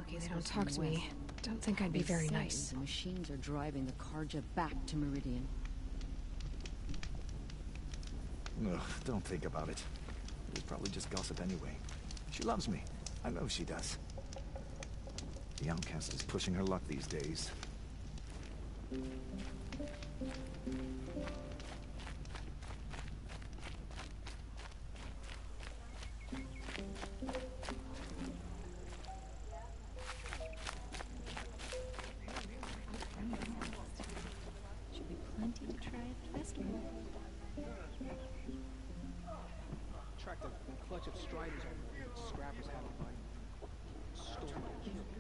Okay, they don't talk to me. Don't think I'd be very nice. The machines are driving the Carja back to Meridian. Ugh, don't think about it. It's probably just gossip anyway. She loves me. I know she does. The outcast is pushing her luck these days. Should be plenty to try at the festival. Tracked a clutch of striders on the scrappers had them by stolen and killed.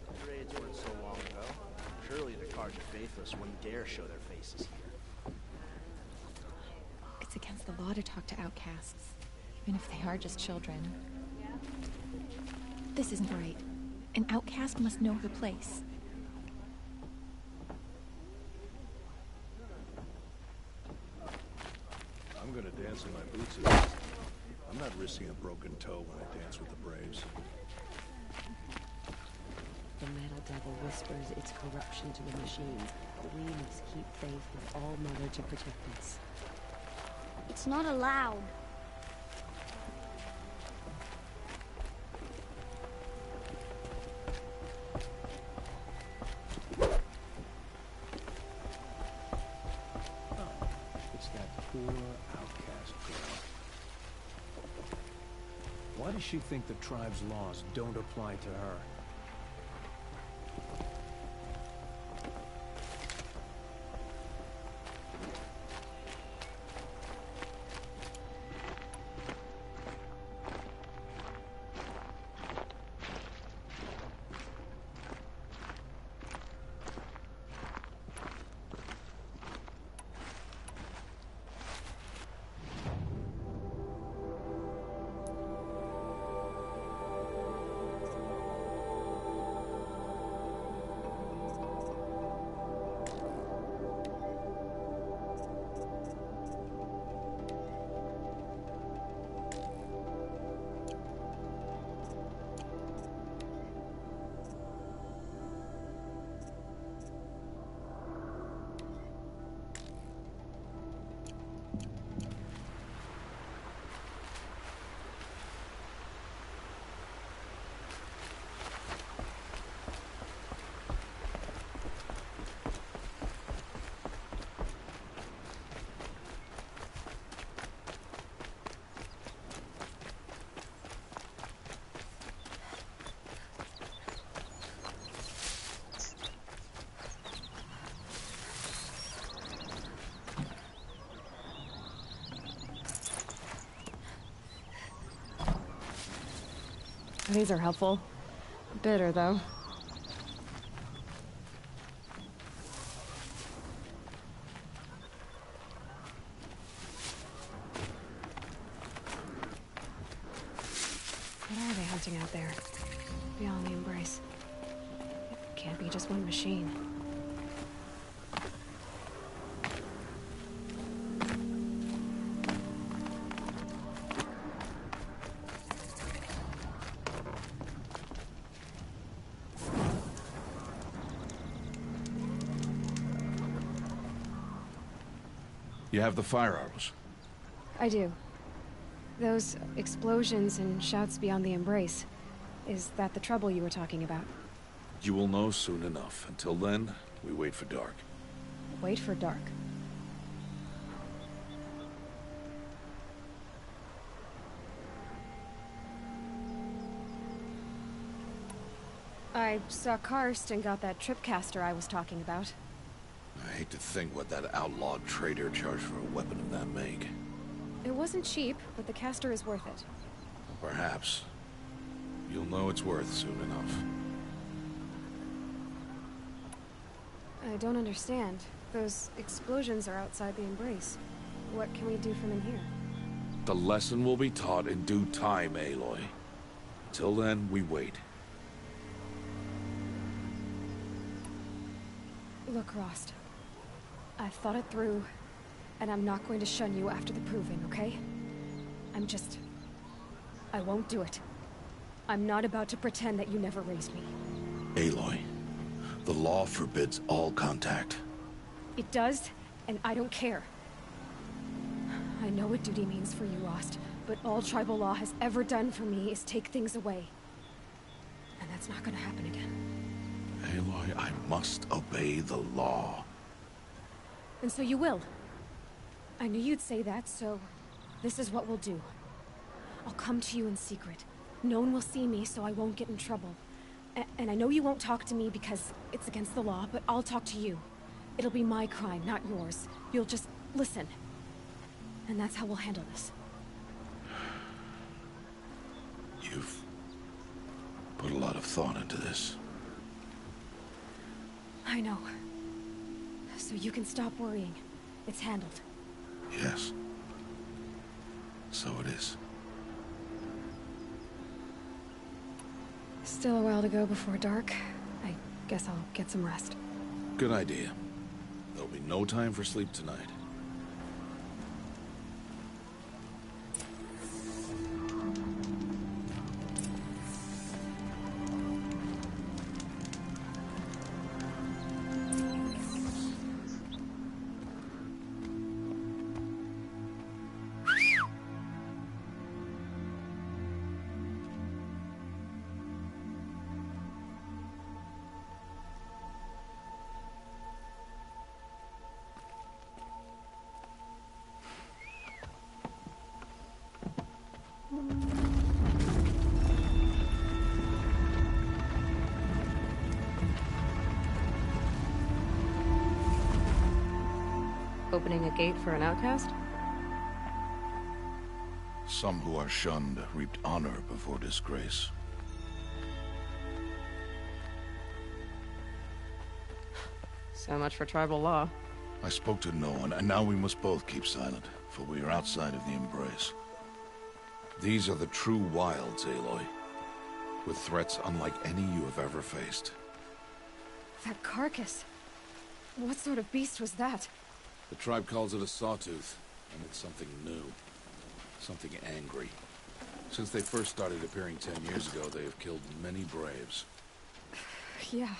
The raids weren't so long ago. Surely the Carja Faithless wouldn't dare show their faces here. It's against the law to talk to outcasts, even if they are just children. This isn't right. An outcast must know her place. I'm gonna dance in my boots again. I'm not risking a broken toe when I dance with the Braves. The Metal Devil whispers its corruption to the machines, but we must keep faith with All Mother to protect us. It's not allowed. It's that poor outcast girl. Why does she think the tribe's laws don't apply to her? These are helpful. Bitter, though. What are they hunting out there? Beyond the Embrace. It can't be just one machine. You have the fire arrows? I do. Those explosions and shouts beyond the Embrace. Is that the trouble you were talking about? You will know soon enough. Until then, we wait for dark. Wait for dark. I saw Karst and got that tripcaster I was talking about. I hate to think what that outlawed trader charged for a weapon of that make. It wasn't cheap, but the caster is worth it. Perhaps. You'll know it's worth soon enough. I don't understand. Those explosions are outside the Embrace. What can we do from in here? The lesson will be taught in due time, Aloy. Till then, we wait. Look, Rost. I've thought it through, and I'm not going to shun you after the proving, okay? I won't do it. I'm not about to pretend that you never raised me. Aloy, the law forbids all contact. It does, and I don't care. I know what duty means for you, Rost, but all tribal law has ever done for me is take things away. And that's not gonna happen again. Aloy, I must obey the law. And so you will. I knew you'd say that, so this is what we'll do. I'll come to you in secret. No one will see me, so I won't get in trouble. And I know you won't talk to me because it's against the law, but I'll talk to you. It'll be my crime, not yours. You'll just listen. And that's how we'll handle this. You've put a lot of thought into this. I know. So you can stop worrying. It's handled. Yes. So it is. Still a while to go before dark. I guess I'll get some rest. Good idea. There'll be no time for sleep tonight. Opening a gate for an outcast? Some who are shunned reaped honor before disgrace. So much for tribal law. I spoke to no one, and now we must both keep silent, for we are outside of the Embrace. These are the true wilds, Aloy, with threats unlike any you have ever faced. That carcass. What sort of beast was that? The tribe calls it a sawtooth, and it's something new. Something angry. Since they first started appearing 10 years ago, they have killed many braves. Yeah.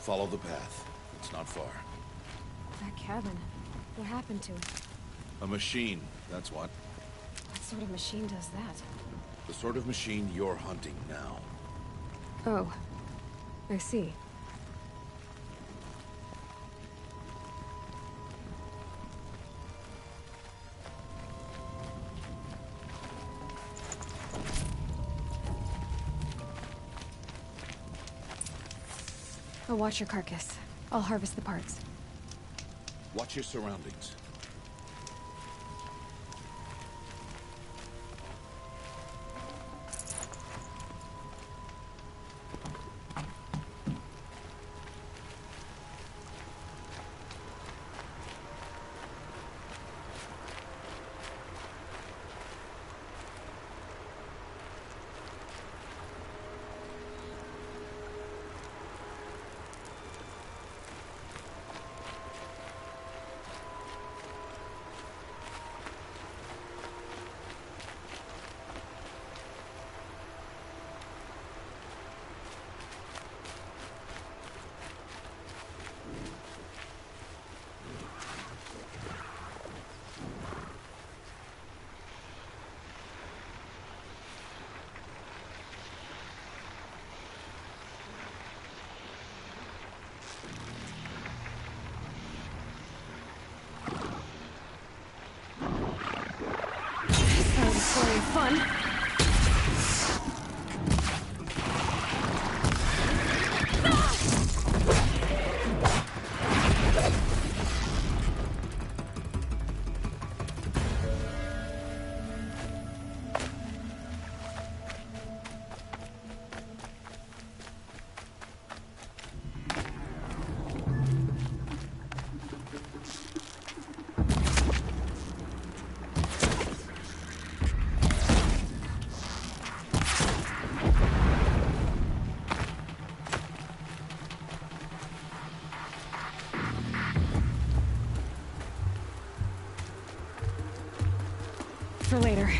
Follow the path. It's not far. That cabin. What happened to it? A machine, that's what. What sort of machine does that? The sort of machine you're hunting now. Oh. I see. Go watch your carcass. I'll harvest the parts. Watch your surroundings. Very fun. For later.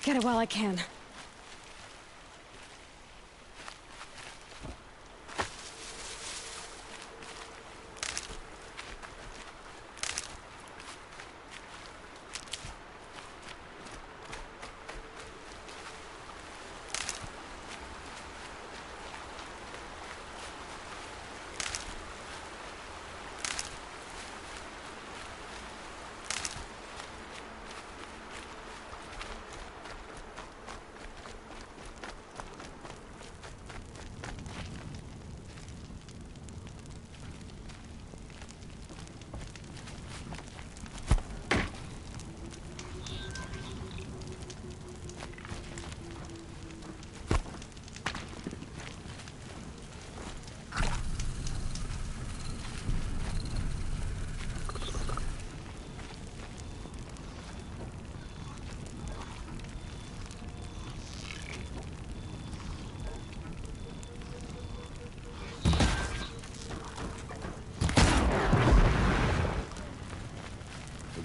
Get it while I can.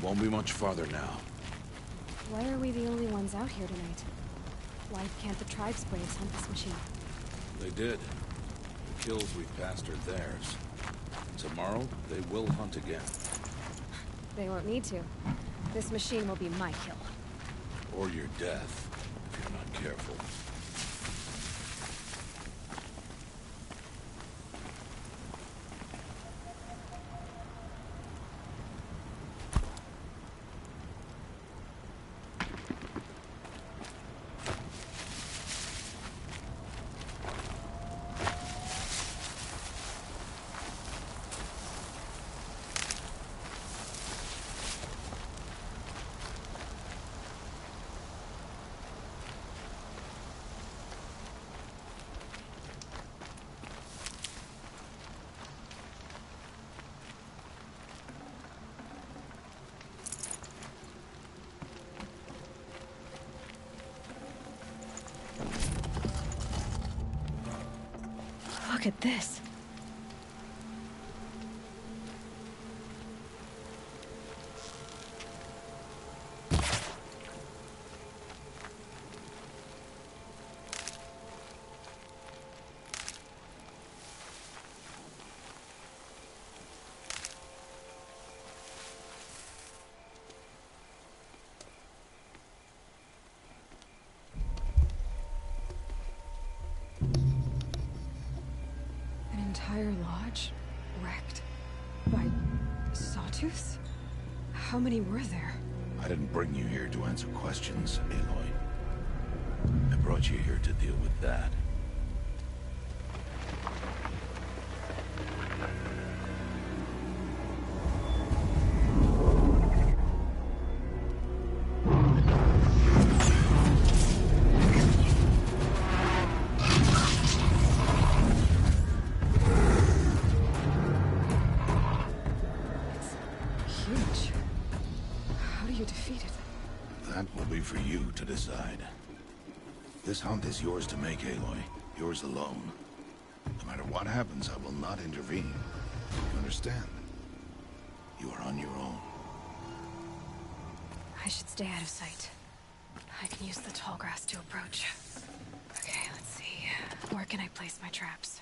Won't be much farther now. Why are we the only ones out here tonight? Why can't the tribes braves hunt this machine? They did. The kills we've passed are theirs. Tomorrow, they will hunt again. They won't need to. This machine will be my kill. Or your death, if you're not careful. Look at this. Entire lodge wrecked by sawtooths? How many were there? I didn't bring you here to answer questions, Aloy. I brought you here to deal with that. For you to decide. This hunt is yours to make, Aloy. Yours alone. No matter what happens, I will not intervene. You understand? You are on your own. I should stay out of sight. I can use the tall grass to approach. Okay, let's see. Where can I place my traps?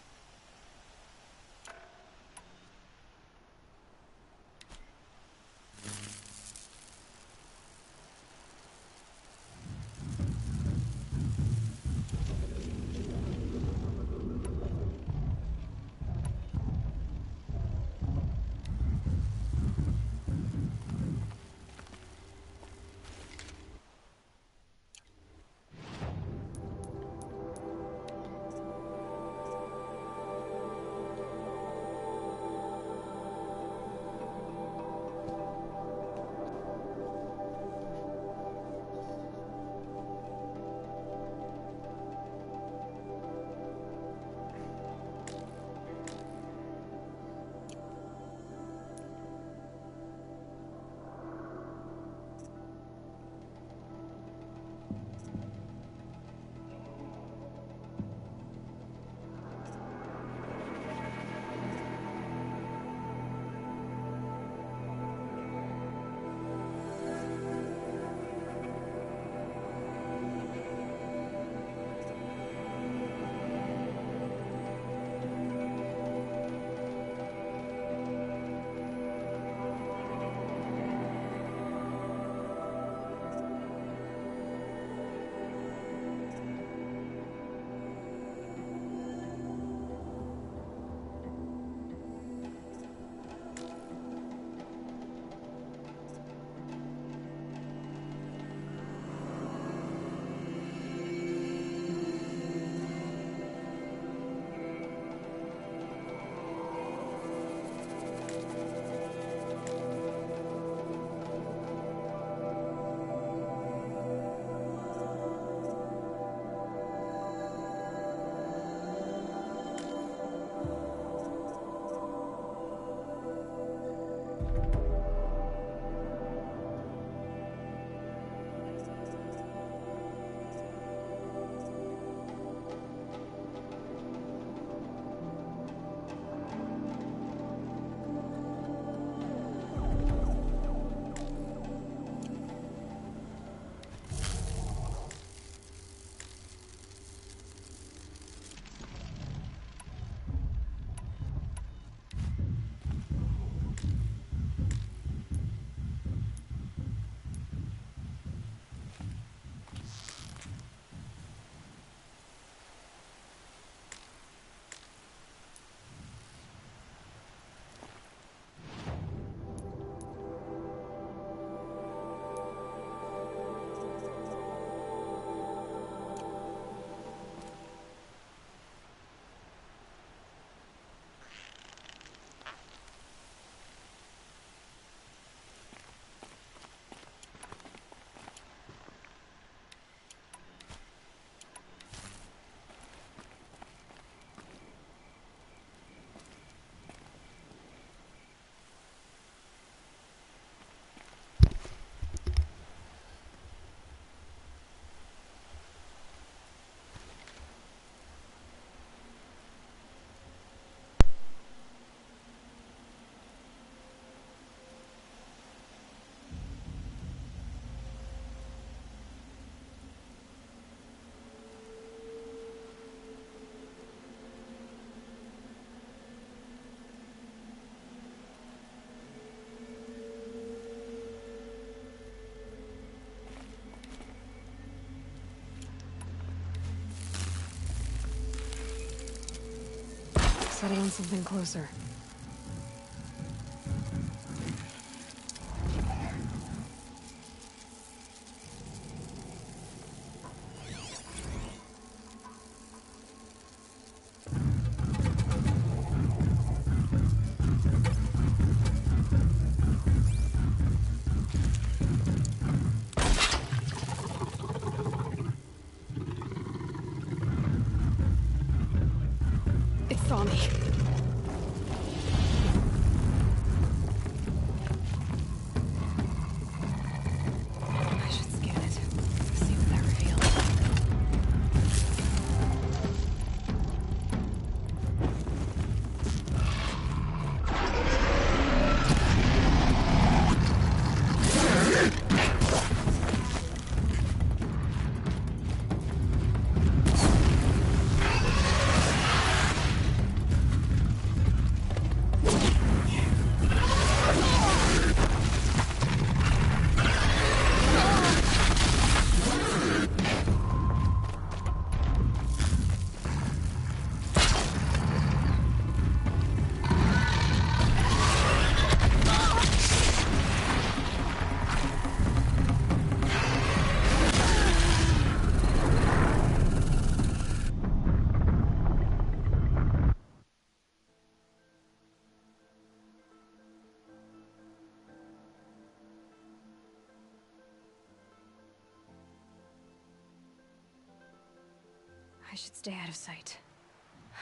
settle on something closer. It saw me. I should scan it. See what that reveals. I should stay out of sight.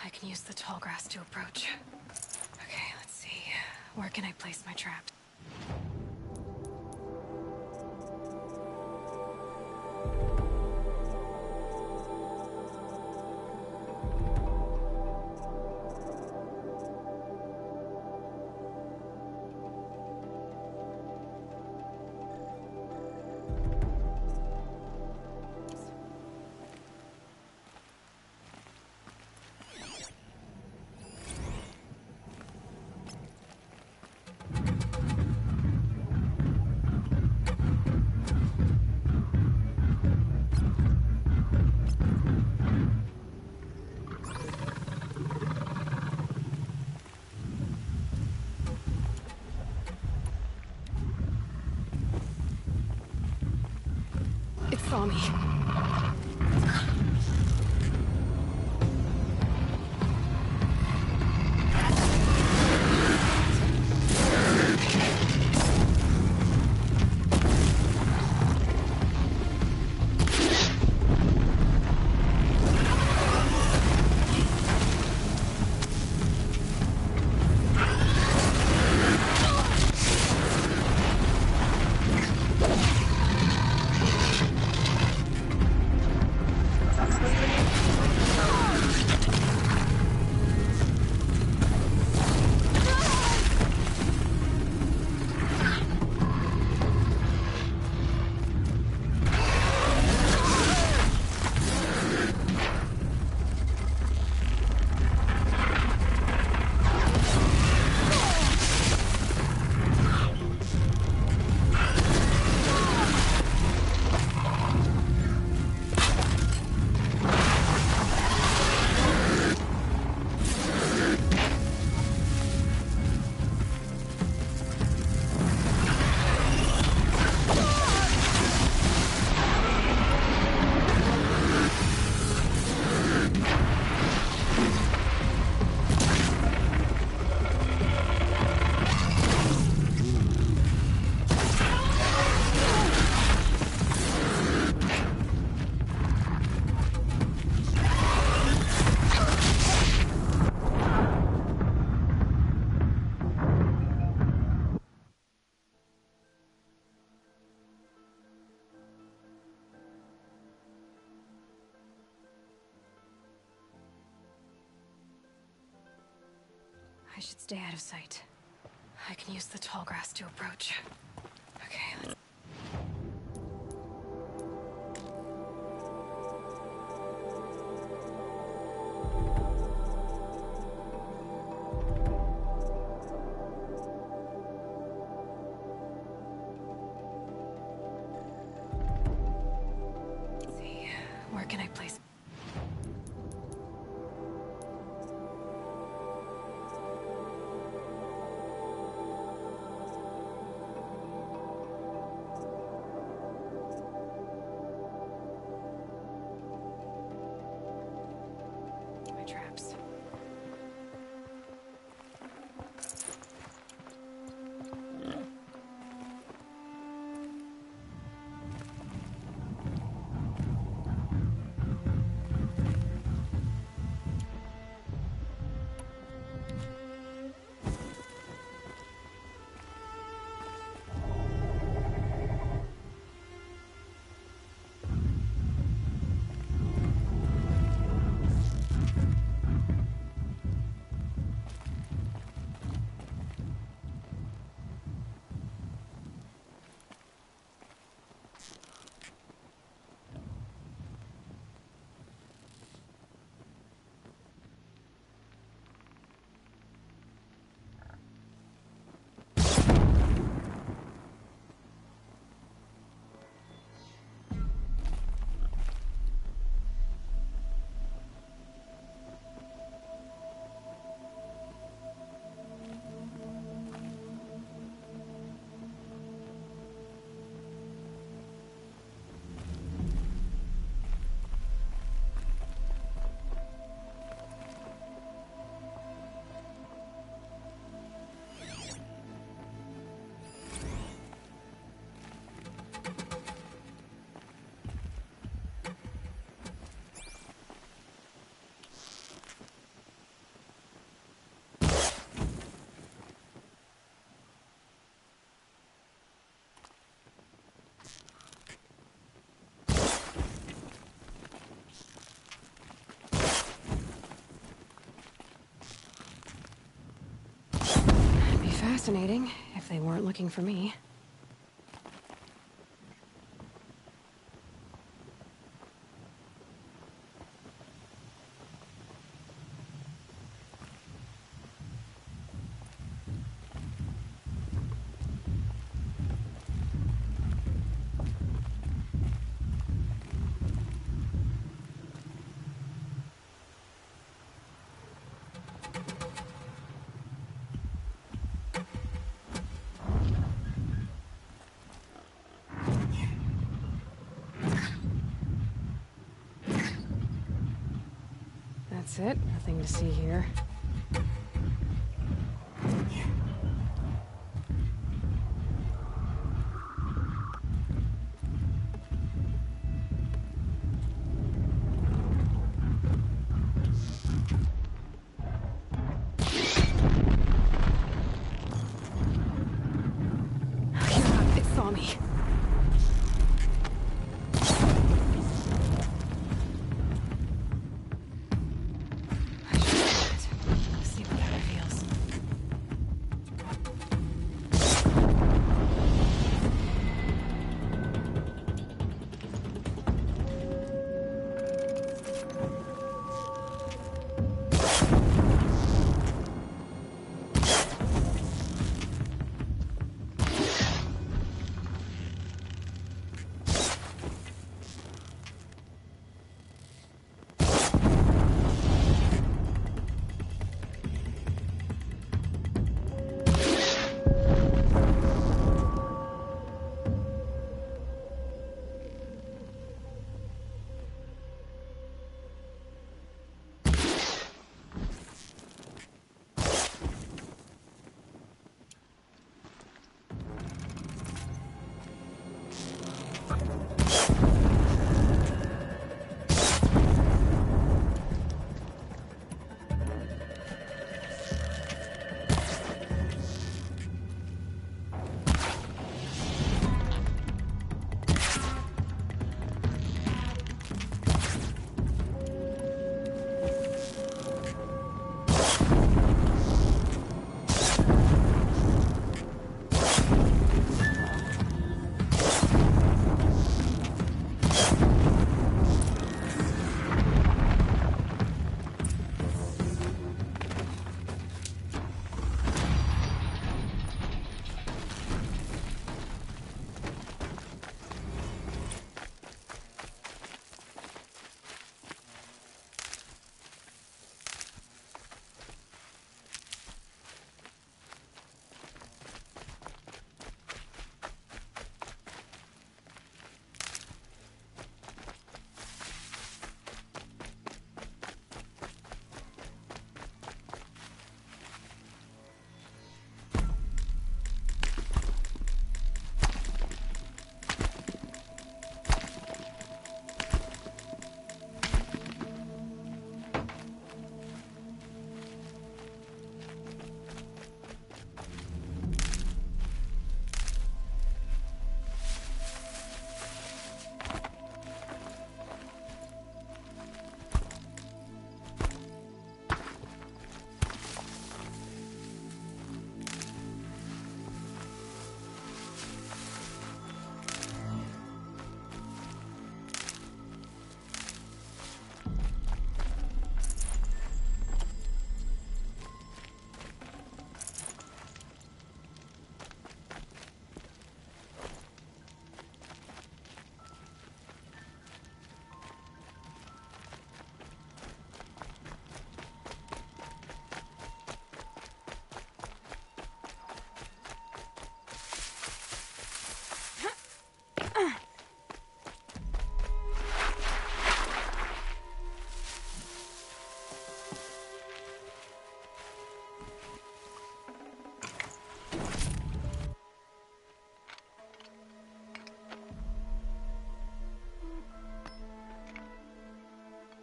I can use the tall grass to approach. Okay, let's see. Where can I place my traps? It saw me. I should stay out of sight. I can use the tall grass to approach. Okay, let's... see, where can I place... fascinating, if they weren't looking for me. That's it. Nothing to see here. It saw me. See what that reveals.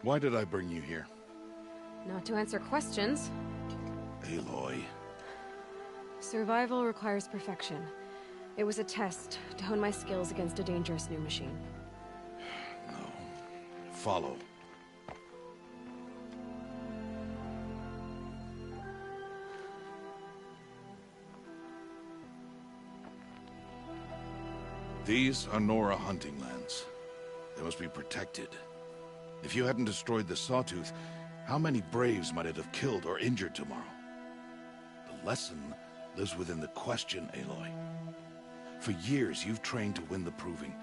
Why did I bring you here? Not to answer questions. Aloy. Survival requires perfection. It was a test to hone my skills against a dangerous new machine. No. Follow. These are Nora hunting lands. They must be protected. If you hadn't destroyed the Sawtooth, how many Braves might it have killed or injured tomorrow? The lesson lives within the question, Aloy. For years, you've trained to win the Proving,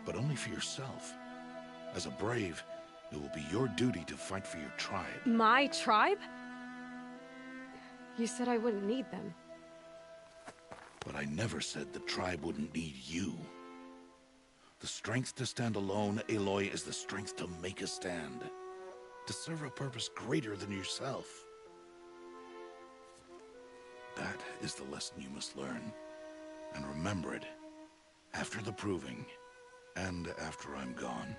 but only for yourself. As a Brave, it will be your duty to fight for your tribe. My tribe? You said I wouldn't need them. But I never said the tribe wouldn't need you. The strength to stand alone, Aloy, is the strength to make a stand. To serve a purpose greater than yourself. That is the lesson you must learn. And remember it. After the Proving. And after I'm gone.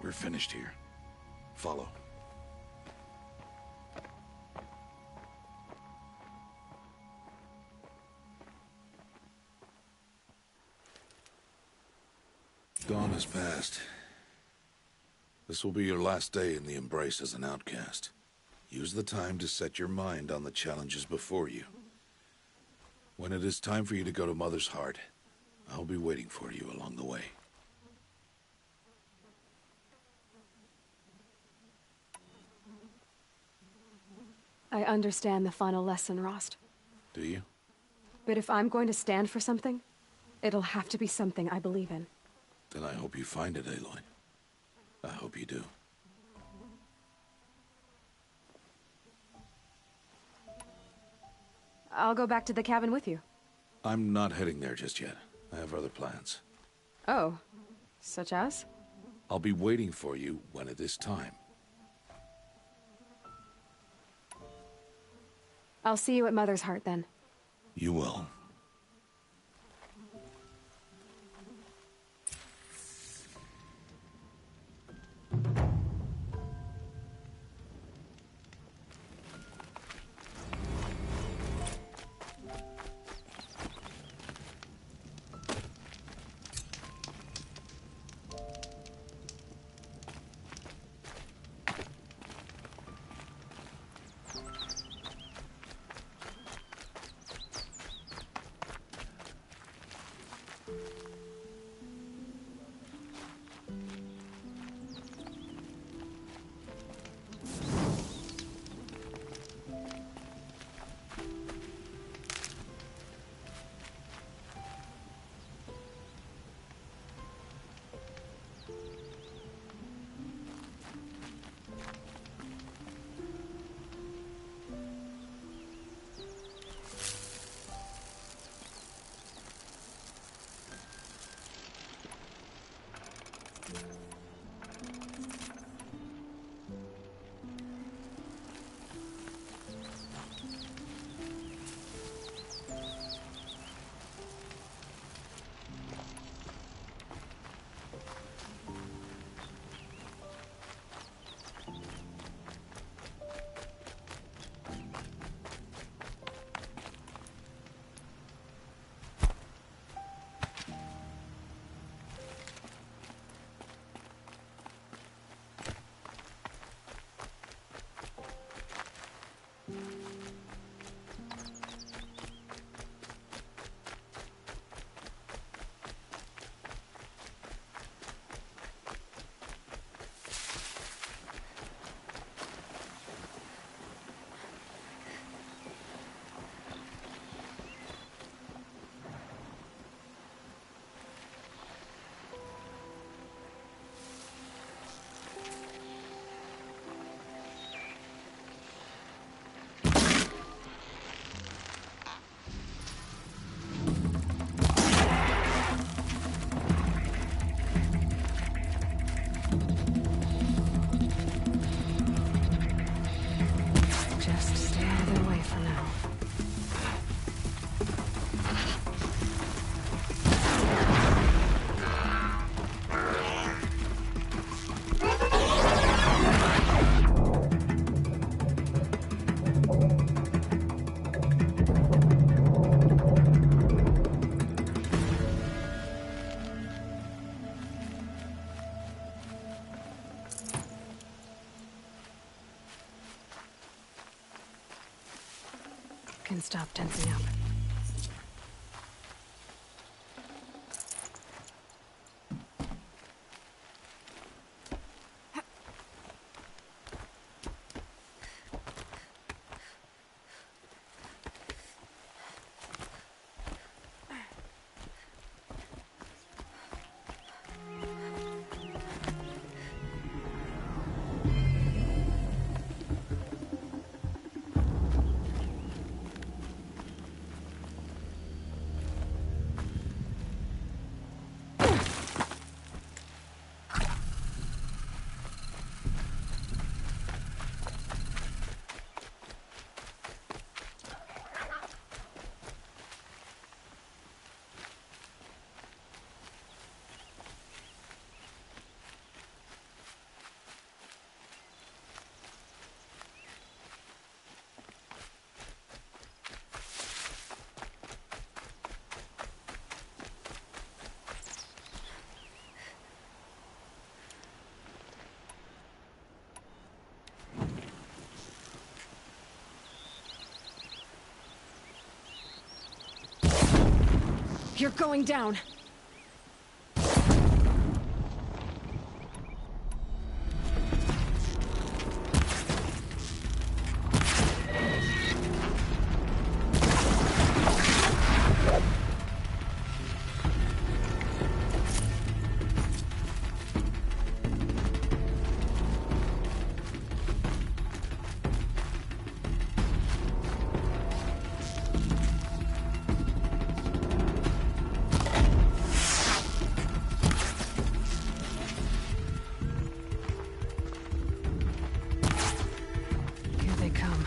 We're finished here. Follow. Dawn has passed. This will be your last day in the Embrace as an outcast. Use the time to set your mind on the challenges before you. When it is time for you to go to Mother's Heart, I'll be waiting for you along the way. I understand the final lesson, Rost. Do you? But if I'm going to stand for something, it'll have to be something I believe in. Then I hope you find it, Aloy. I hope you do. I'll go back to the cabin with you. I'm not heading there just yet. I have other plans. Oh. Such as? I'll be waiting for you when it is time. I'll see you at Mother's Heart then. You will. can stop tensing up. You're going down. Here they come.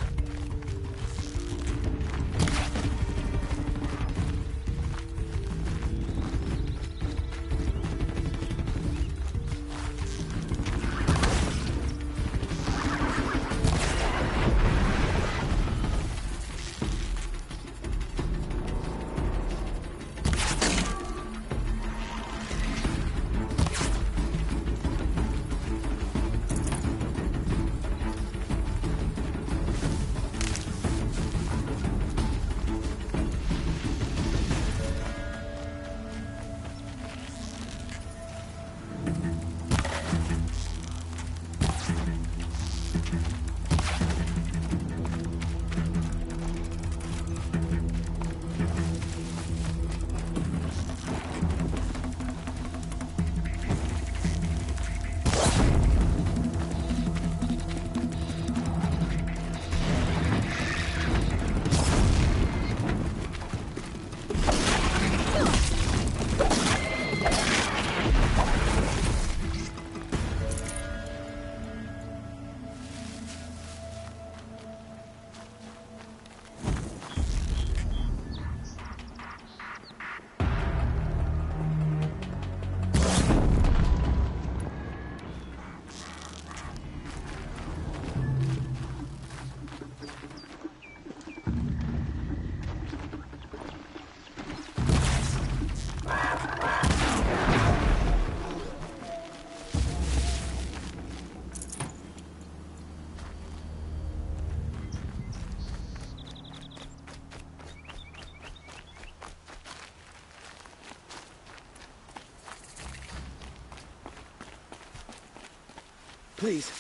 Please,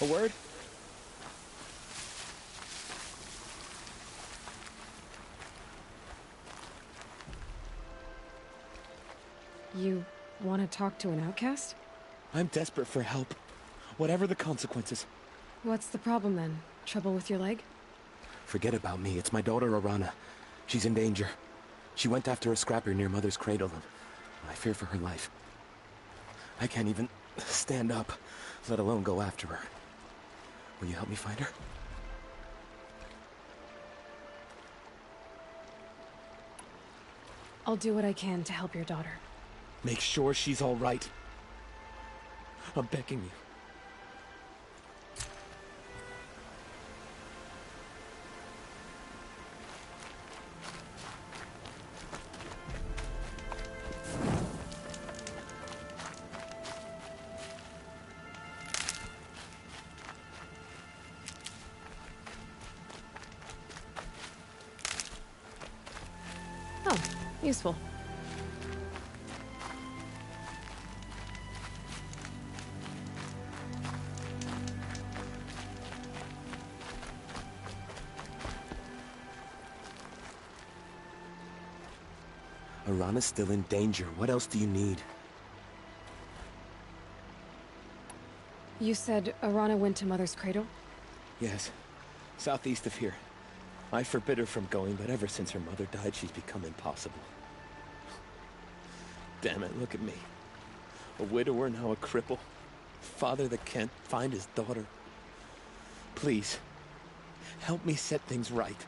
a word? You want to talk to an outcast? I'm desperate for help. Whatever the consequences. What's the problem then? Trouble with your leg? Forget about me. It's my daughter, Arana. She's in danger. She went after a scrapper near Mother's cradle, and I fear for her life. I can't even stand up, let alone go after her. Will you help me find her? I'll do what I can to help your daughter. Make sure she's all right. I'm begging you. Useful. Arana's still in danger. What else do you need? You said Arana went to Mother's cradle? Yes. Southeast of here. I forbid her from going, but ever since her mother died, she's become impossible. Damn it, look at me. A widower, now a cripple. Father that can't find his daughter. Please, help me set things right.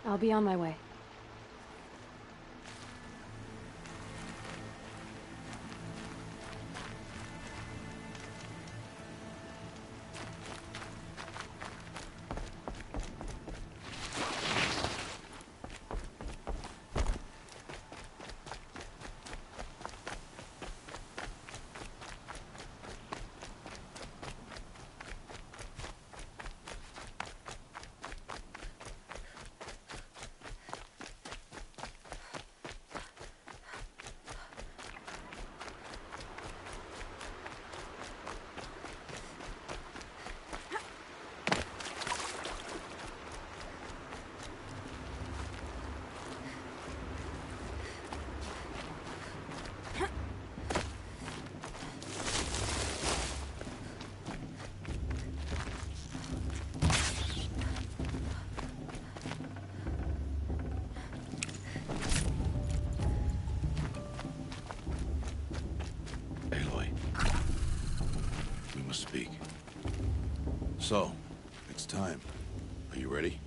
I'll be on my way. Speak. So, it's time. Are you ready?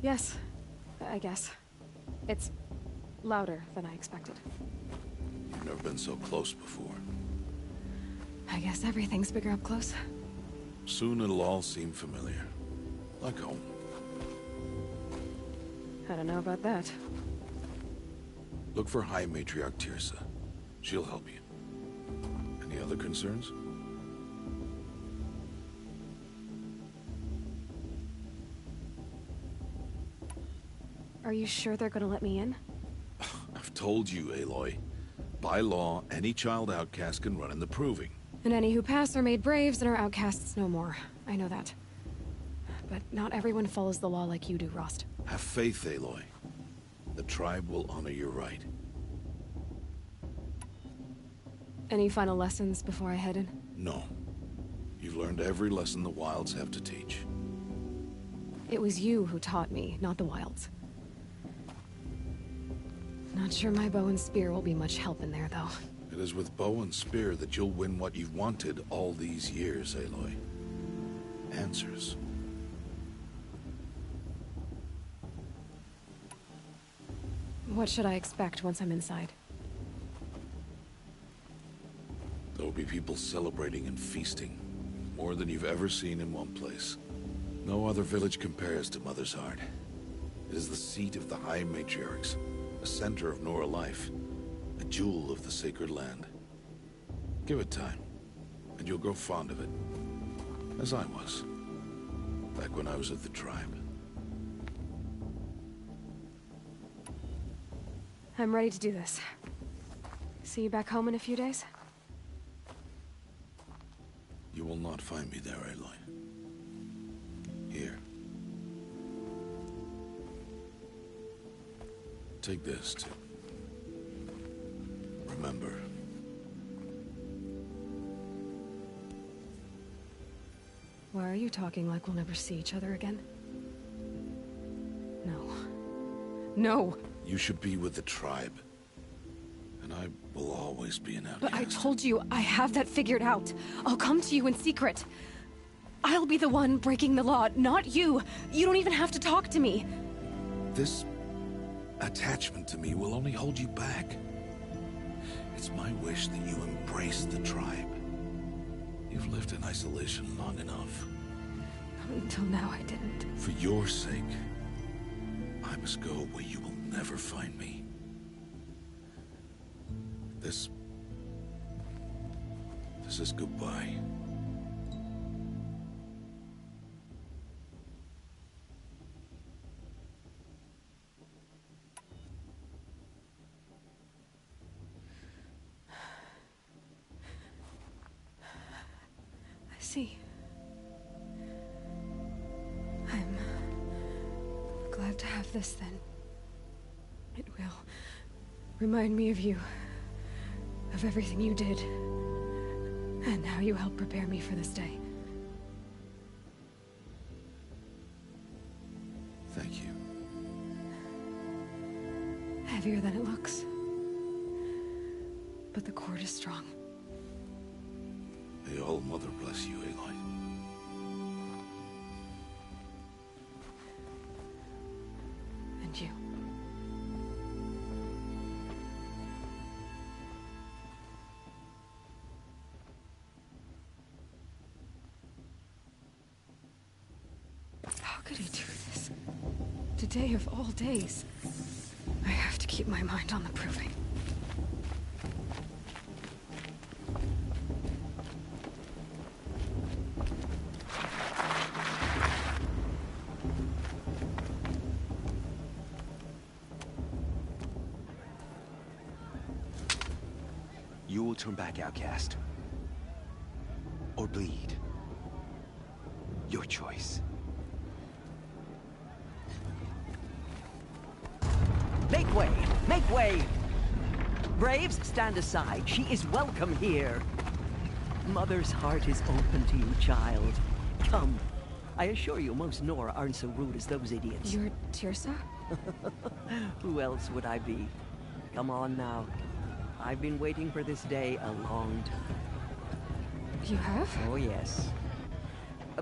Yes, I guess. It's louder than I expected. You've never been so close before. I guess everything's bigger up close. Soon it'll all seem familiar. Like home. I don't know about that. Look for High Matriarch Teersa. She'll help you. Any other concerns? Are you sure they're gonna let me in? I've told you, Aloy. By law, any child outcast can run in the Proving. And any who pass are made braves and are outcasts no more. I know that. But not everyone follows the law like you do, Rost. Have faith, Aloy. The tribe will honor your right. Any final lessons before I head in? No. You've learned every lesson the Wilds have to teach. It was you who taught me, not the Wilds. Not sure my bow and spear will be much help in there, though. It is with bow and spear that you'll win what you've wanted all these years, Aloy. Answers. What should I expect once I'm inside? There will be people celebrating and feasting. More than you've ever seen in one place. No other village compares to Mother's Heart. It is the seat of the High Matriarchs, a center of Nora life, a jewel of the sacred land. Give it time, and you'll grow fond of it. As I was, back when I was of the tribe. I'm ready to do this. See you back home in a few days? You will not find me there, Aloy. Here. Take this, too. Remember. Why are you talking like we'll never see each other again? No. No! You should be with the tribe. And I will always be an outcast. But I told you, I have that figured out. I'll come to you in secret. I'll be the one breaking the law, not you. You don't even have to talk to me. This attachment to me will only hold you back. It's my wish that you embrace the tribe. You've lived in isolation long enough. Until now, I didn't. For your sake, I must go where you will never find me. This is goodbye. glad to have this then. It will remind me of you, of everything you did, and how you helped prepare me for this day. Thank you. Heavier than it looks. But the cord is strong. May All Mother bless you, Aloy. And you. How could he do this? Today of all days. I have to keep my mind on the proving. You will turn back, outcast. Or bleed. Your choice. Make way! Make way! Braves, stand aside. She is welcome here. Mother's heart is open to you, child. Come. I assure you, most Nora aren't so rude as those idiots. You're Teersa? Who else would I be? Come on now. I've been waiting for this day a long time. You have? Oh, yes.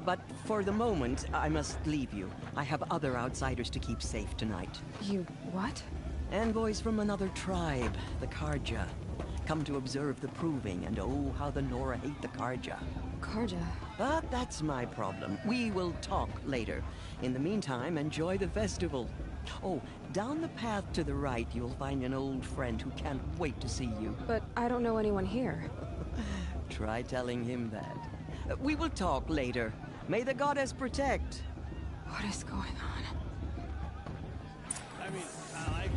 But for the moment, I must leave you. I have other outsiders to keep safe tonight. You what? Envoys from another tribe, the Carja. Come to observe the proving, and oh, how the Nora hate the Carja. Carja? But that's my problem. We will talk later. In the meantime, enjoy the festival. Oh, down the path to the right, you'll find an old friend who can't wait to see you. But I don't know anyone here. Try telling him that. We will talk later. May the goddess protect. What is going on? I mean, I like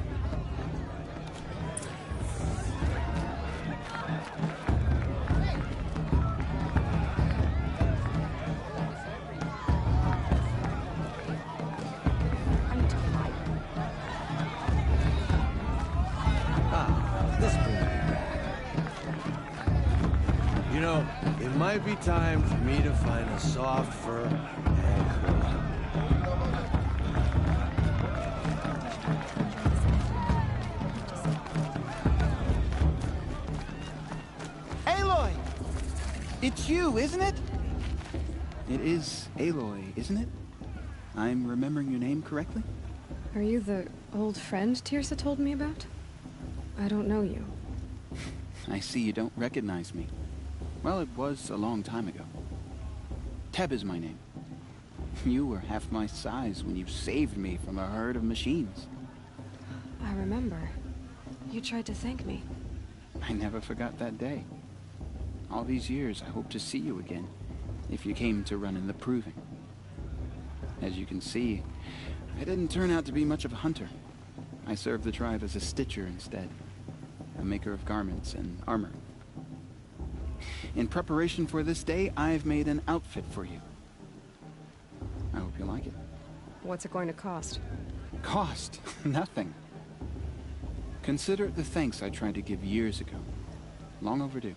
This brings me back. You know, it might be time for me to find a soft fur and curl up. Aloy! It's you, isn't it? It is Aloy, isn't it? I'm remembering your name correctly? Are you the old friend Teersa told me about? I don't know you. I see you don't recognize me. Well, it was a long time ago. Teb is my name. You were half my size when you saved me from a herd of machines. I remember. You tried to thank me. I never forgot that day. All these years, I hope to see you again, if you came to run in the proving. As you can see, I didn't turn out to be much of a hunter. I served the tribe as a stitcher instead, a maker of garments and armor. In preparation for this day, I've made an outfit for you. I hope you like it. What's it going to cost? Cost? Nothing. Consider it the thanks I tried to give years ago. Long overdue.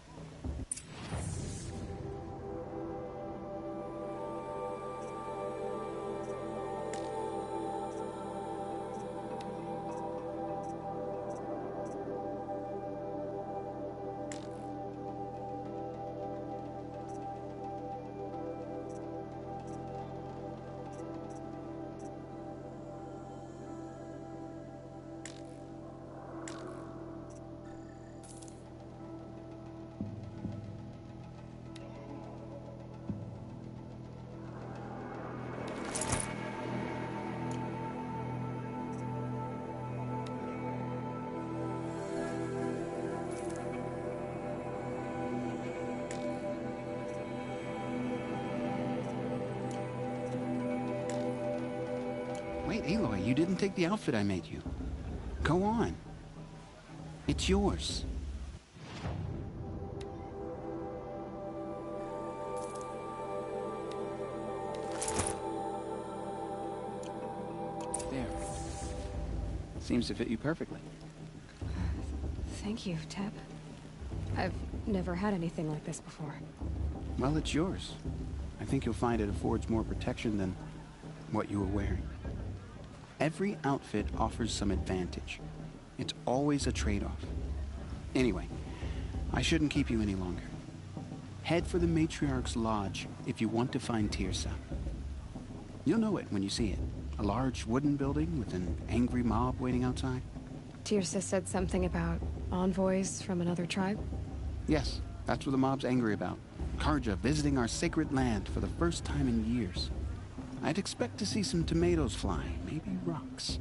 Wait, Aloy, you didn't take the outfit I made you. Go on. It's yours. There. Seems to fit you perfectly. Thank you, Teb. I've never had anything like this before. Well, it's yours. I think you'll find it affords more protection than what you were wearing. Every outfit offers some advantage. It's always a trade-off. Anyway, I shouldn't keep you any longer. Head for the Matriarch's Lodge if you want to find Teersa. You'll know it when you see it. A large wooden building with an angry mob waiting outside. Teersa said something about envoys from another tribe? Yes, that's what the mob's angry about. Carja visiting our sacred land for the first time in years. I'd expect to see some tomatoes fly, maybe rocks.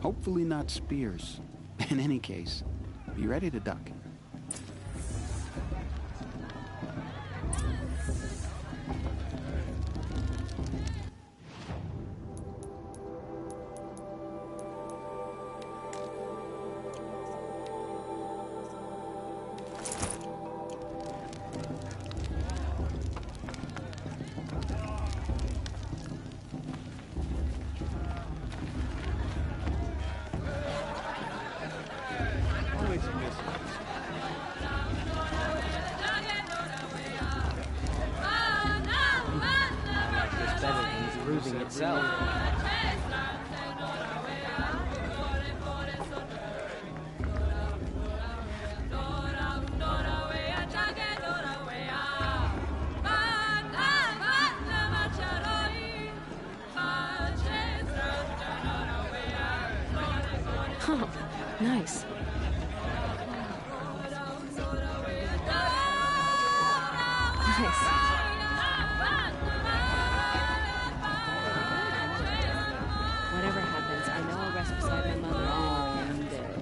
Hopefully not spears. In any case, be ready to duck. Oh, nice. Whatever happens, I know I'll rest beside my mother one day.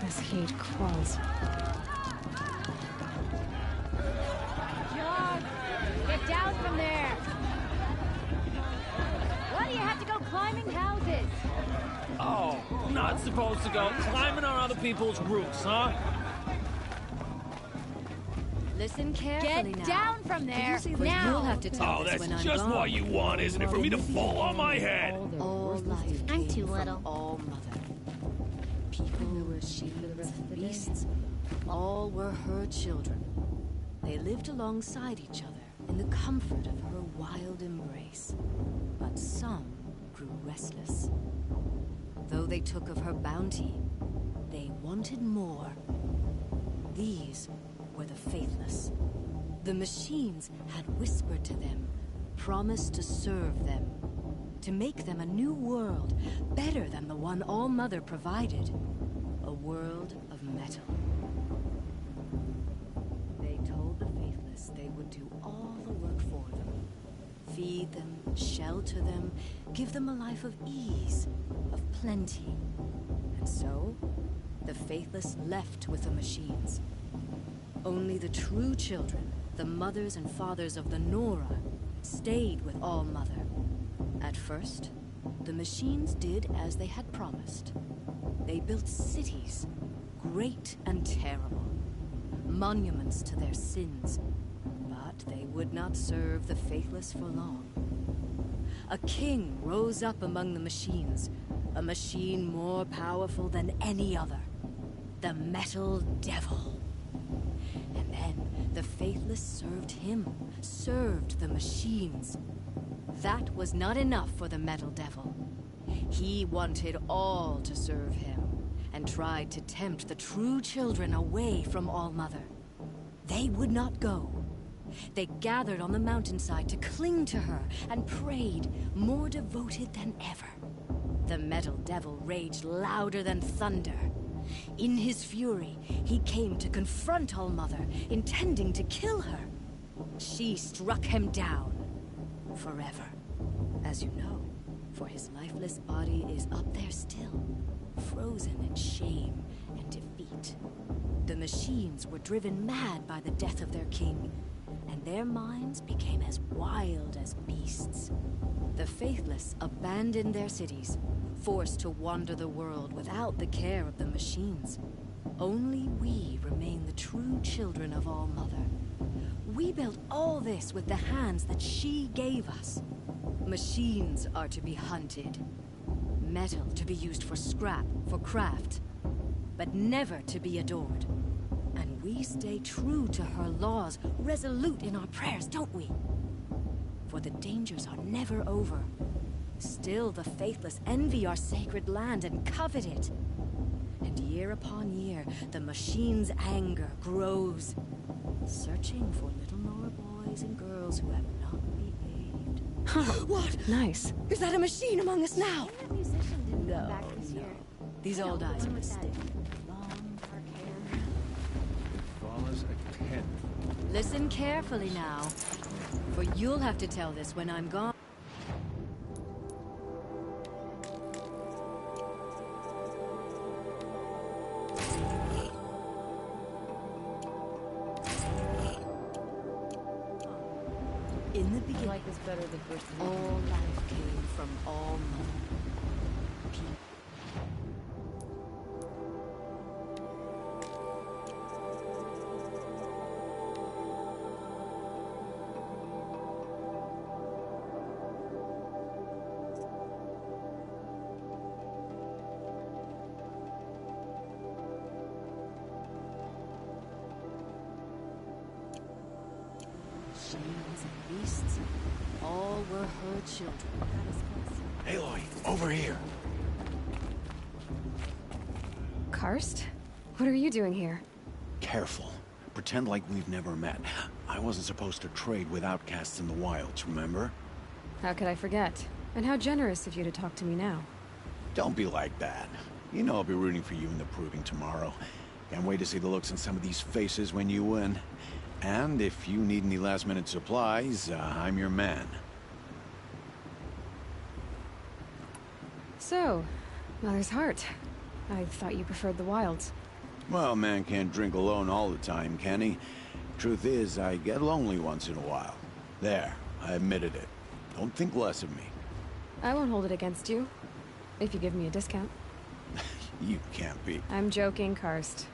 This heat crawls. John, get down from there! Why do you have to go climbing houses? Oh, not supposed to go climbing on other people's roofs, huh? Listen carefully. Get down from there now. You'll have to tell Oh, this that's when I'm just gone. what you want, isn't it? For me to fall on my head. All life I'm came too from little. All Mother. People, machines, beasts, all were her children. They lived alongside each other in the comfort of her wild embrace. But some grew restless. Though they took of her bounty, they wanted more. These were the faithless. The machines had whispered to them, promised to serve them, to make them a new world, better than the one All-Mother provided. A world of metal. They told the faithless they would do all the work for them. Feed them, shelter them, give them a life of ease, of plenty. And so, the faithless left with the machines. Only the true children, the mothers and fathers of the Nora, stayed with All-Mother. At first, the machines did as they had promised. They built cities, great and terrible, monuments to their sins, but they would not serve the faithless for long. A king rose up among the machines, a machine more powerful than any other, the Metal Devil. And then the faithless served him, served the machines. That was not enough for the Metal Devil. He wanted all to serve him, and tried to tempt the true children away from All-Mother. They would not go. They gathered on the mountainside to cling to her, and prayed, more devoted than ever. The Metal Devil raged louder than thunder. In his fury, he came to confront All-Mother, intending to kill her. She struck him down. Forever. As you know, for his lifeless body is up there still, frozen in shame and defeat. The machines were driven mad by the death of their king, and their minds became as wild as beasts. The faithless abandoned their cities, forced to wander the world without the care of the machines. Only we remain the true children of All-Mother. We built all this with the hands that she gave us. Machines are to be hunted. Metal to be used for scrap, for craft. But never to be adored. And we stay true to her laws, resolute in our prayers, don't we? For the dangers are never over. Still the faithless envy our sacred land and covet it. And year upon year, the machine's anger grows, searching for little Nora boys and girls who have not behaved. What? Nice. Is that a machine among us now? That musician didn't No, come back this year. These I know, old eyes the are one with that mistaken. long dark hair. Follows a tent. Listen carefully now, for you'll have to tell this when I'm gone. In the beginning, Life is better than first. all life came from all mother. Machines and beasts, all were her children. Aloy, over here. Karst? What are you doing here? Careful. Pretend like we've never met. I wasn't supposed to trade with outcasts in the wilds, remember? How could I forget? And how generous of you to talk to me now. Don't be like that. You know I'll be rooting for you in the proving tomorrow. Can't wait to see the looks on some of these faces when you win. And if you need any last-minute supplies, I'm your man. So, Mother's Heart. I thought you preferred the wilds. Well, man can't drink alone all the time, can he? Truth is, I get lonely once in a while. There, I admitted it. Don't think less of me. I won't hold it against you. If you give me a discount. You can't be. I'm joking, Karst.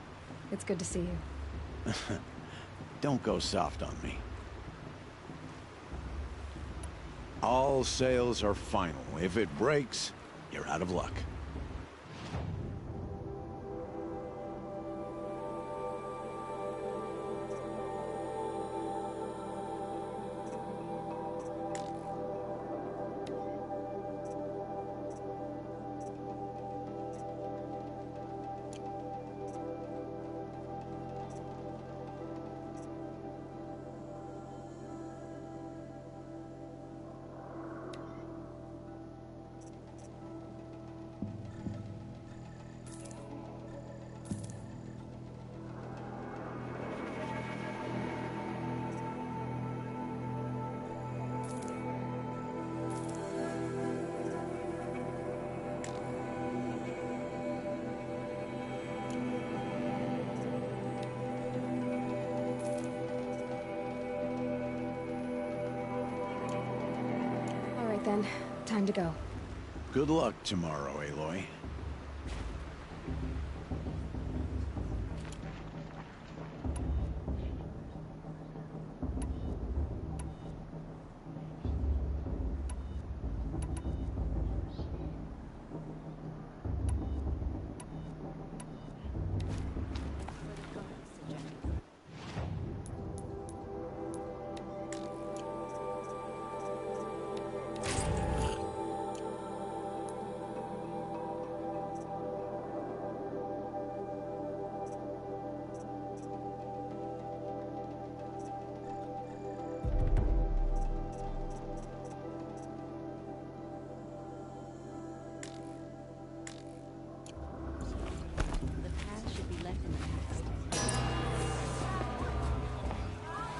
It's good to see you. Don't go soft on me. All sales are final. If it breaks, you're out of luck. Then, time to go. Good luck tomorrow, Aloy.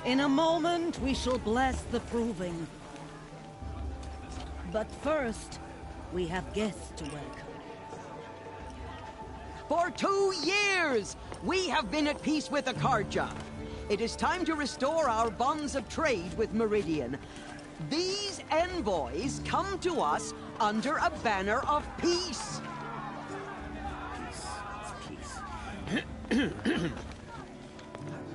In a moment, we shall bless the proving. But first, we have guests to welcome. For 2 years, we have been at peace with Akarja. It is time to restore our bonds of trade with Meridian. These envoys come to us under a banner of peace.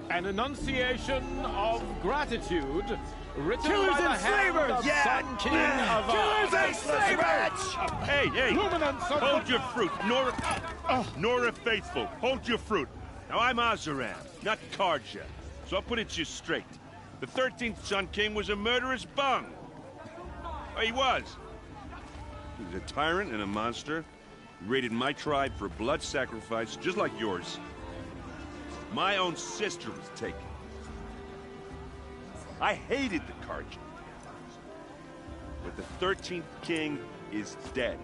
An enunciation of gratitude Written Killers by the and hand slavers! of Yeah! Sun King Avad. Killers and slavers! Hey, hey! Hold your fruit, Nora Faithful. Hold your fruit. Now I'm Azaram, not Karja, so I'll put it to you straight. The 13th Sun King was a murderous bung. Oh, he was. He was a tyrant and a monster. He raided my tribe for blood sacrifice, just like yours. My own sister was taken. I hated the Karja. But the 13th king is dead.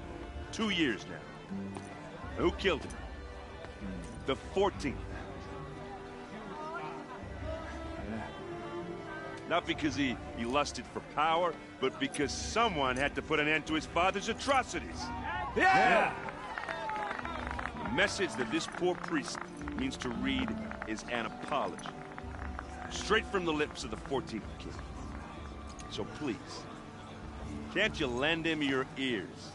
2 years now. Who killed him? The 14th. Not because he lusted for power, but because someone had to put an end to his father's atrocities. Yeah! The message that this poor priest means to read is an apology. Straight from the lips of the 14th king. So please, can't you lend him your ears?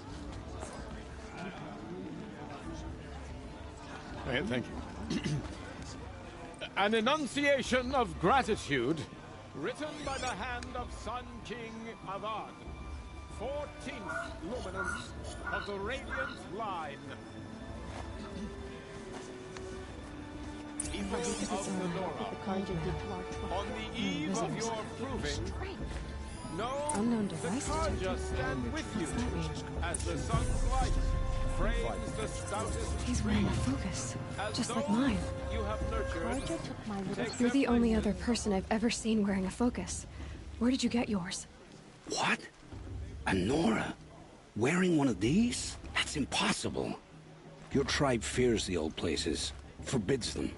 Hey, thank you. An enunciation of gratitude, written by the hand of Sun King Avad, 14th luminance of the Radiant Line. People of the Nora, on the eve of your proving, know the Karja stand with you as the sun's light frames the stoutest He's wearing a focus, just like mine. you have nurtured. You're the only other person I've ever seen wearing a focus. Where did you get yours? What? A Nora? Wearing one of these? That's impossible. Your tribe fears the old places, forbids them.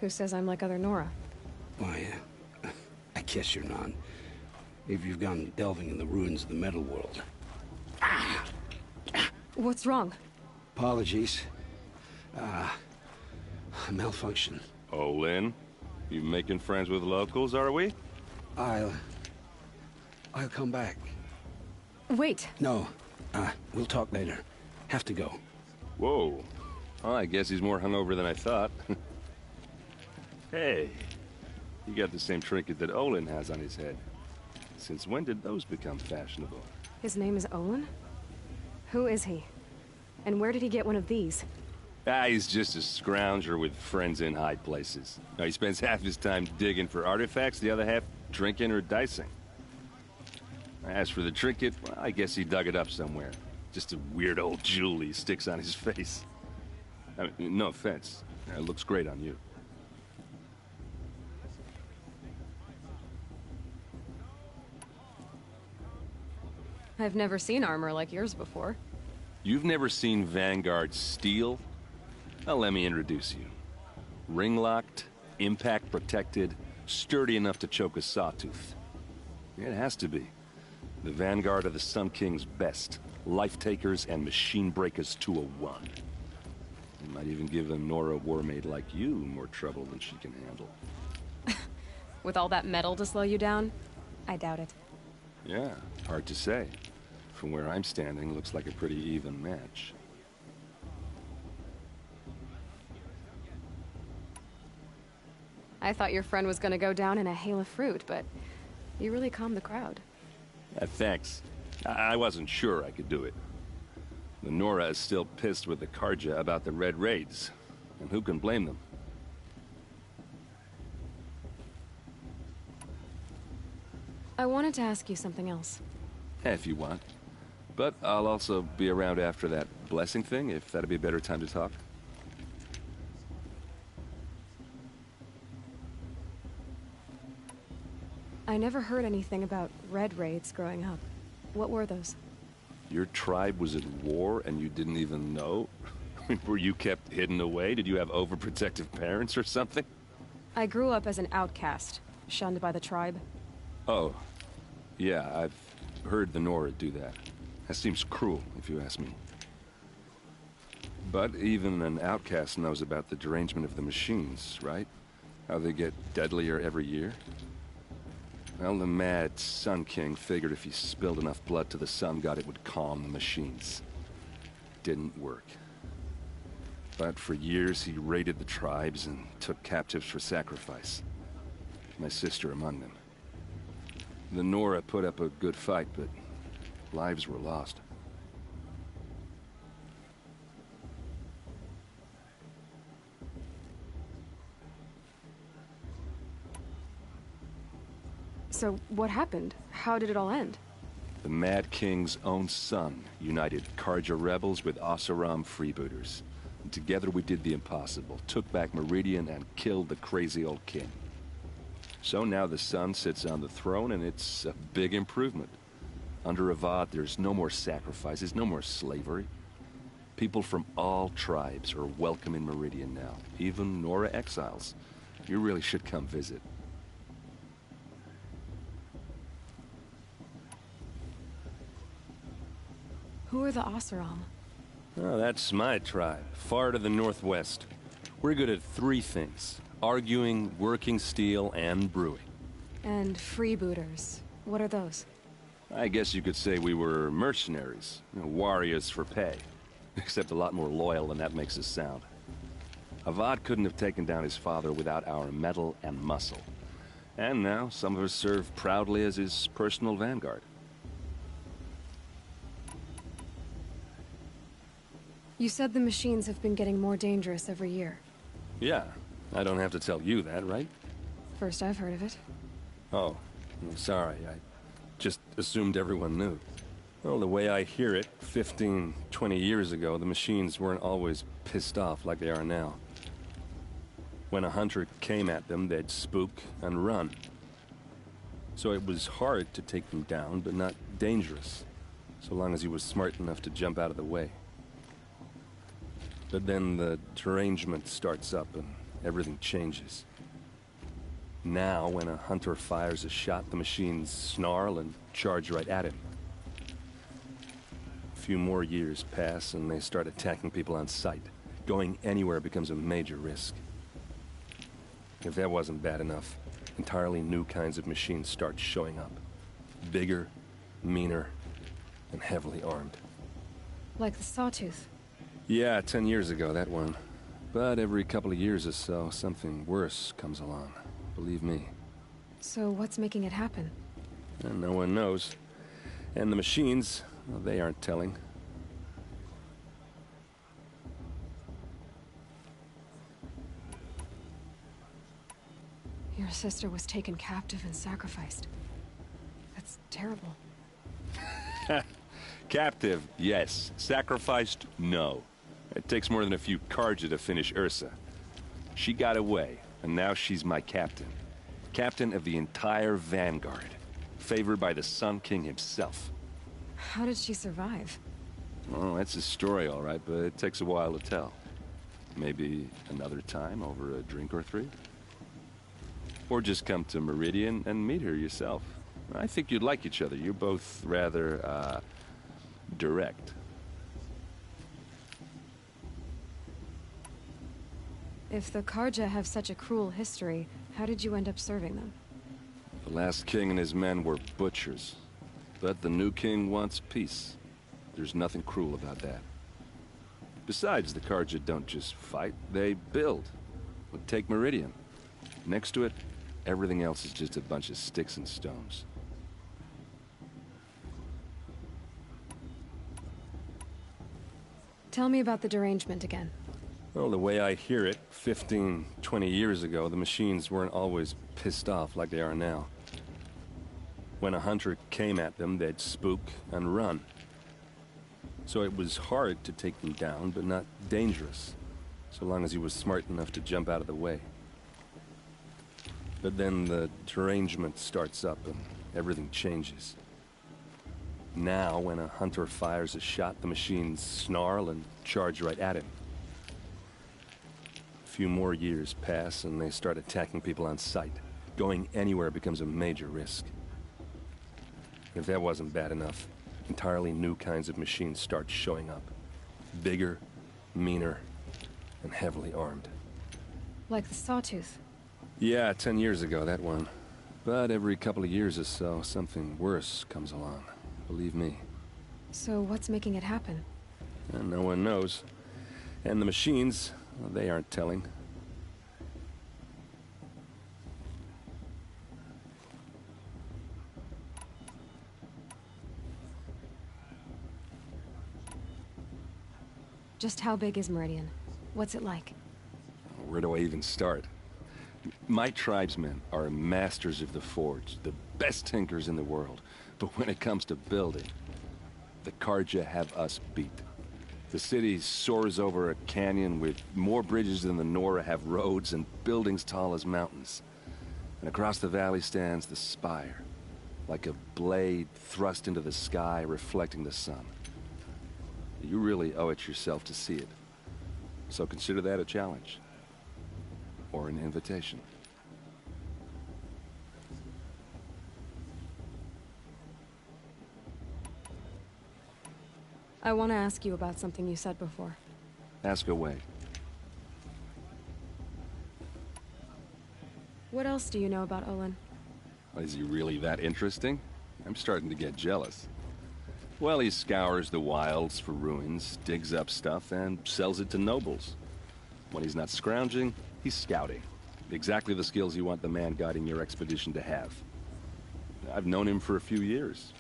Who says I'm like other Nora? Why, I guess you're not. If you've gone delving in the ruins of the metal world. What's wrong? Apologies. A malfunction. Oh, Lynn? You making friends with locals, are we? I'll come back. Wait. No. We'll talk later. Have to go. Whoa. Well, I guess he's more hungover than I thought. Hey, you got the same trinket that Olin has on his head. Since when did those become fashionable? His name is Olin? Who is he? And where did he get one of these? He's just a scrounger with friends in high places. Now, he spends half his time digging for artifacts, the other half drinking or dicing. As for the trinket, well, I guess he dug it up somewhere. Just a weird old jewel he sticks on his face. I mean, no offense. It looks great on you. I've never seen armor like yours before. You've never seen Vanguard steel? Well, let me introduce you. Ring-locked, impact-protected, sturdy enough to choke a sawtooth. It has to be. The Vanguard of the Sun King's best. Life-takers and machine-breakers to a one. It might even give a Nora warmaid like you more trouble than she can handle. With all that metal to slow you down? I doubt it. Yeah, hard to say. From where I'm standing, looks like a pretty even match. I thought your friend was gonna go down in a hail of fruit, but you really calmed the crowd. Thanks. I wasn't sure I could do it. The Nora is still pissed with the Karja about the Red Raids, and who can blame them? I wanted to ask you something else. If you want. But I'll also be around after that blessing thing, if that'd be a better time to talk. I never heard anything about Red Raids growing up. What were those? Your tribe was at war and you didn't even know? Were you kept hidden away? Did you have overprotective parents or something? I grew up as an outcast, shunned by the tribe. Oh, yeah, I've heard the Nora do that. That seems cruel, if you ask me. But even an outcast knows about the derangement of the machines, right? How they get deadlier every year? Well, the mad Sun King figured if he spilled enough blood to the Sun God, it would calm the machines. Didn't work. But for years, he raided the tribes and took captives for sacrifice. My sister among them. The Nora put up a good fight, but lives were lost. So, what happened? How did it all end? The Mad King's own son united Carja rebels with Oseram freebooters. And together we did the impossible, took back Meridian and killed the crazy old king. So now the son sits on the throne, and it's a big improvement. Under Avad, there's no more sacrifices, no more slavery. People from all tribes are welcome in Meridian now, even Nora exiles. You really should come visit. Who are the Oseram? Oh, that's my tribe, far to the northwest. We're good at three things: arguing, working steel, and brewing. And freebooters. What are those? I guess you could say we were mercenaries, warriors for pay. Except a lot more loyal than that makes us sound. Avad couldn't have taken down his father without our metal and muscle. And now, some of us serve proudly as his personal vanguard. You said the machines have been getting more dangerous every year. Yeah, I don't have to tell you that, right? First I've heard of it. Oh, I'm sorry. I just assumed everyone knew. Well, the way I hear it, 15, 20 years ago, the machines weren't always pissed off like they are now. When a hunter came at them, they'd spook and run. So it was hard to take them down, but not dangerous, so long as he was smart enough to jump out of the way. But then the derangement starts up and everything changes. Now, when a hunter fires a shot, the machines snarl and charge right at him. A few more years pass and they start attacking people on sight. Going anywhere becomes a major risk. If that wasn't bad enough, entirely new kinds of machines start showing up. Bigger, meaner, and heavily armed. Like the Sawtooth. Yeah, 10 years ago, that one. But every couple of years or so, something worse comes along. Believe me. So what's making it happen? And no one knows. And the machines, well, they aren't telling. Your sister was taken captive and sacrificed. That's terrible. Captive, yes. Sacrificed, no. It takes more than a few Carja to finish Ursa. She got away, and now she's my captain. Captain of the entire Vanguard. Favored by the Sun King himself. How did she survive? Oh, that's a story, all right, but it takes a while to tell. Maybe another time over a drink or three? Or just come to Meridian and meet her yourself. I think you'd like each other. You're both rather, direct. If the Carja have such a cruel history, how did you end up serving them? The last king and his men were butchers. But the new king wants peace. There's nothing cruel about that. Besides, the Carja don't just fight, they build. But take Meridian. Next to it, everything else is just a bunch of sticks and stones. Tell me about the derangement again. Well, the way I hear it, 15, 20 years ago, the machines weren't always pissed off like they are now. When a hunter came at them, they'd spook and run. So it was hard to take them down, but not dangerous, so long as he was smart enough to jump out of the way. But then the derangement starts up and everything changes. Now, when a hunter fires a shot, the machines snarl and charge right at him. A few more years pass and they start attacking people on sight. Going anywhere becomes a major risk. If that wasn't bad enough, entirely new kinds of machines start showing up. Bigger, meaner, and heavily armed. Like the Sawtooth. Yeah, 10 years ago, that one. But every couple of years or so, something worse comes along. Believe me. So what's making it happen? And no one knows. And the machines, well, they aren't telling. Just how big is Meridian? What's it like? Where do I even start? My tribesmen are masters of the forge, the best tinkers in the world. But when it comes to building, the Carja have us beat. The city soars over a canyon with more bridges than the Nora have roads and buildings tall as mountains. And across the valley stands the spire, like a blade thrust into the sky, reflecting the sun. You really owe it yourself to see it. So consider that a challenge. Or an invitation. I want to ask you about something you said before. Ask away. What else do you know about Olin? Is he really that interesting? I'm starting to get jealous. Well, he scours the wilds for ruins, digs up stuff, and sells it to nobles. When he's not scrounging, he's scouting. Exactly the skills you want the man guiding your expedition to have. I've known him for a few years.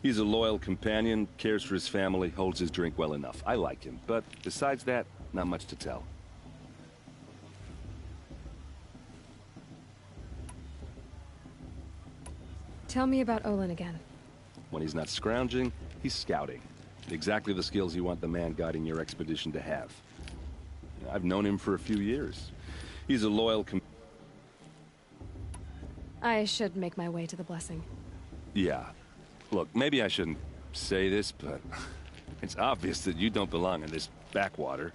He's a loyal companion, cares for his family, holds his drink well enough. I like him, but besides that, not much to tell. Tell me about Olin again. When he's not scrounging, he's scouting. Exactly the skills you want the man guiding your expedition to have. I've known him for a few years. He's a loyal I should make my way to the blessing. Yeah. Look, maybe I shouldn't say this, but it's obvious that you don't belong in this backwater.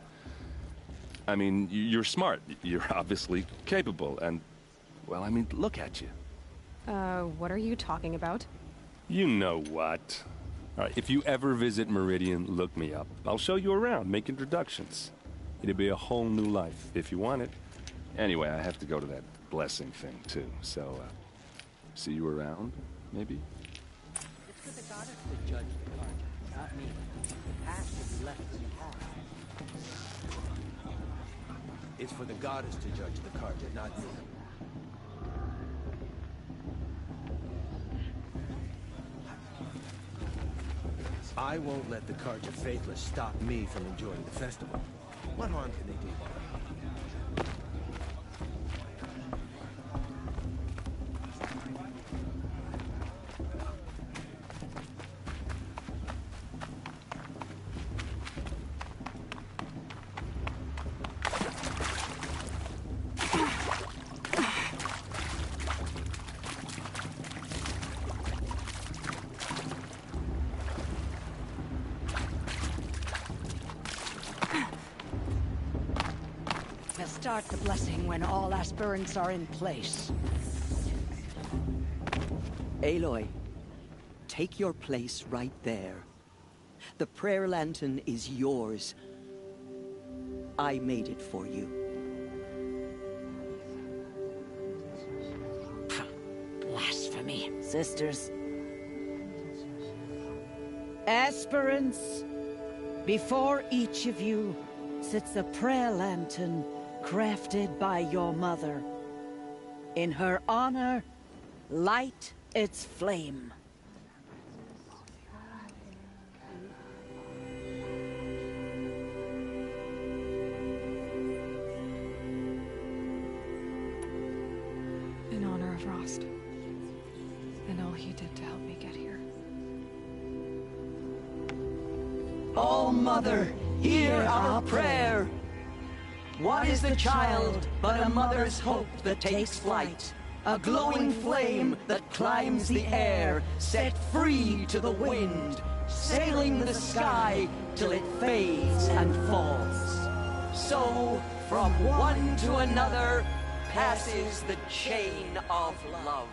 I mean, you're smart. You're obviously capable, and, well, I mean, look at you. What are you talking about? You know what. All right, if you ever visit Meridian, look me up. I'll show you around, make introductions. It'll be a whole new life, if you want it. Anyway, I have to go to that blessing thing, too, so, see you around, maybe? It's for the goddess to judge the Carja, not me. The past should be left in the past. It's for the goddess to judge the Carja, not me. I won't let the Carja Faithless stop me from enjoying the festival. What harm can they do? Start the blessing when all aspirants are in place. Aloy, take your place right there. The prayer lantern is yours. I made it for you. Blasphemy. Sisters. Aspirants, before each of you sits a prayer lantern crafted by your mother. In her honor, light its flame. In honor of Rost. And all he did to help me get here. Oh, Mother, hear our prayer! What is the child but a mother's hope that takes flight? A glowing flame that climbs the air, set free to the wind, sailing the sky till it fades and falls. So, from one to another, passes the chain of love.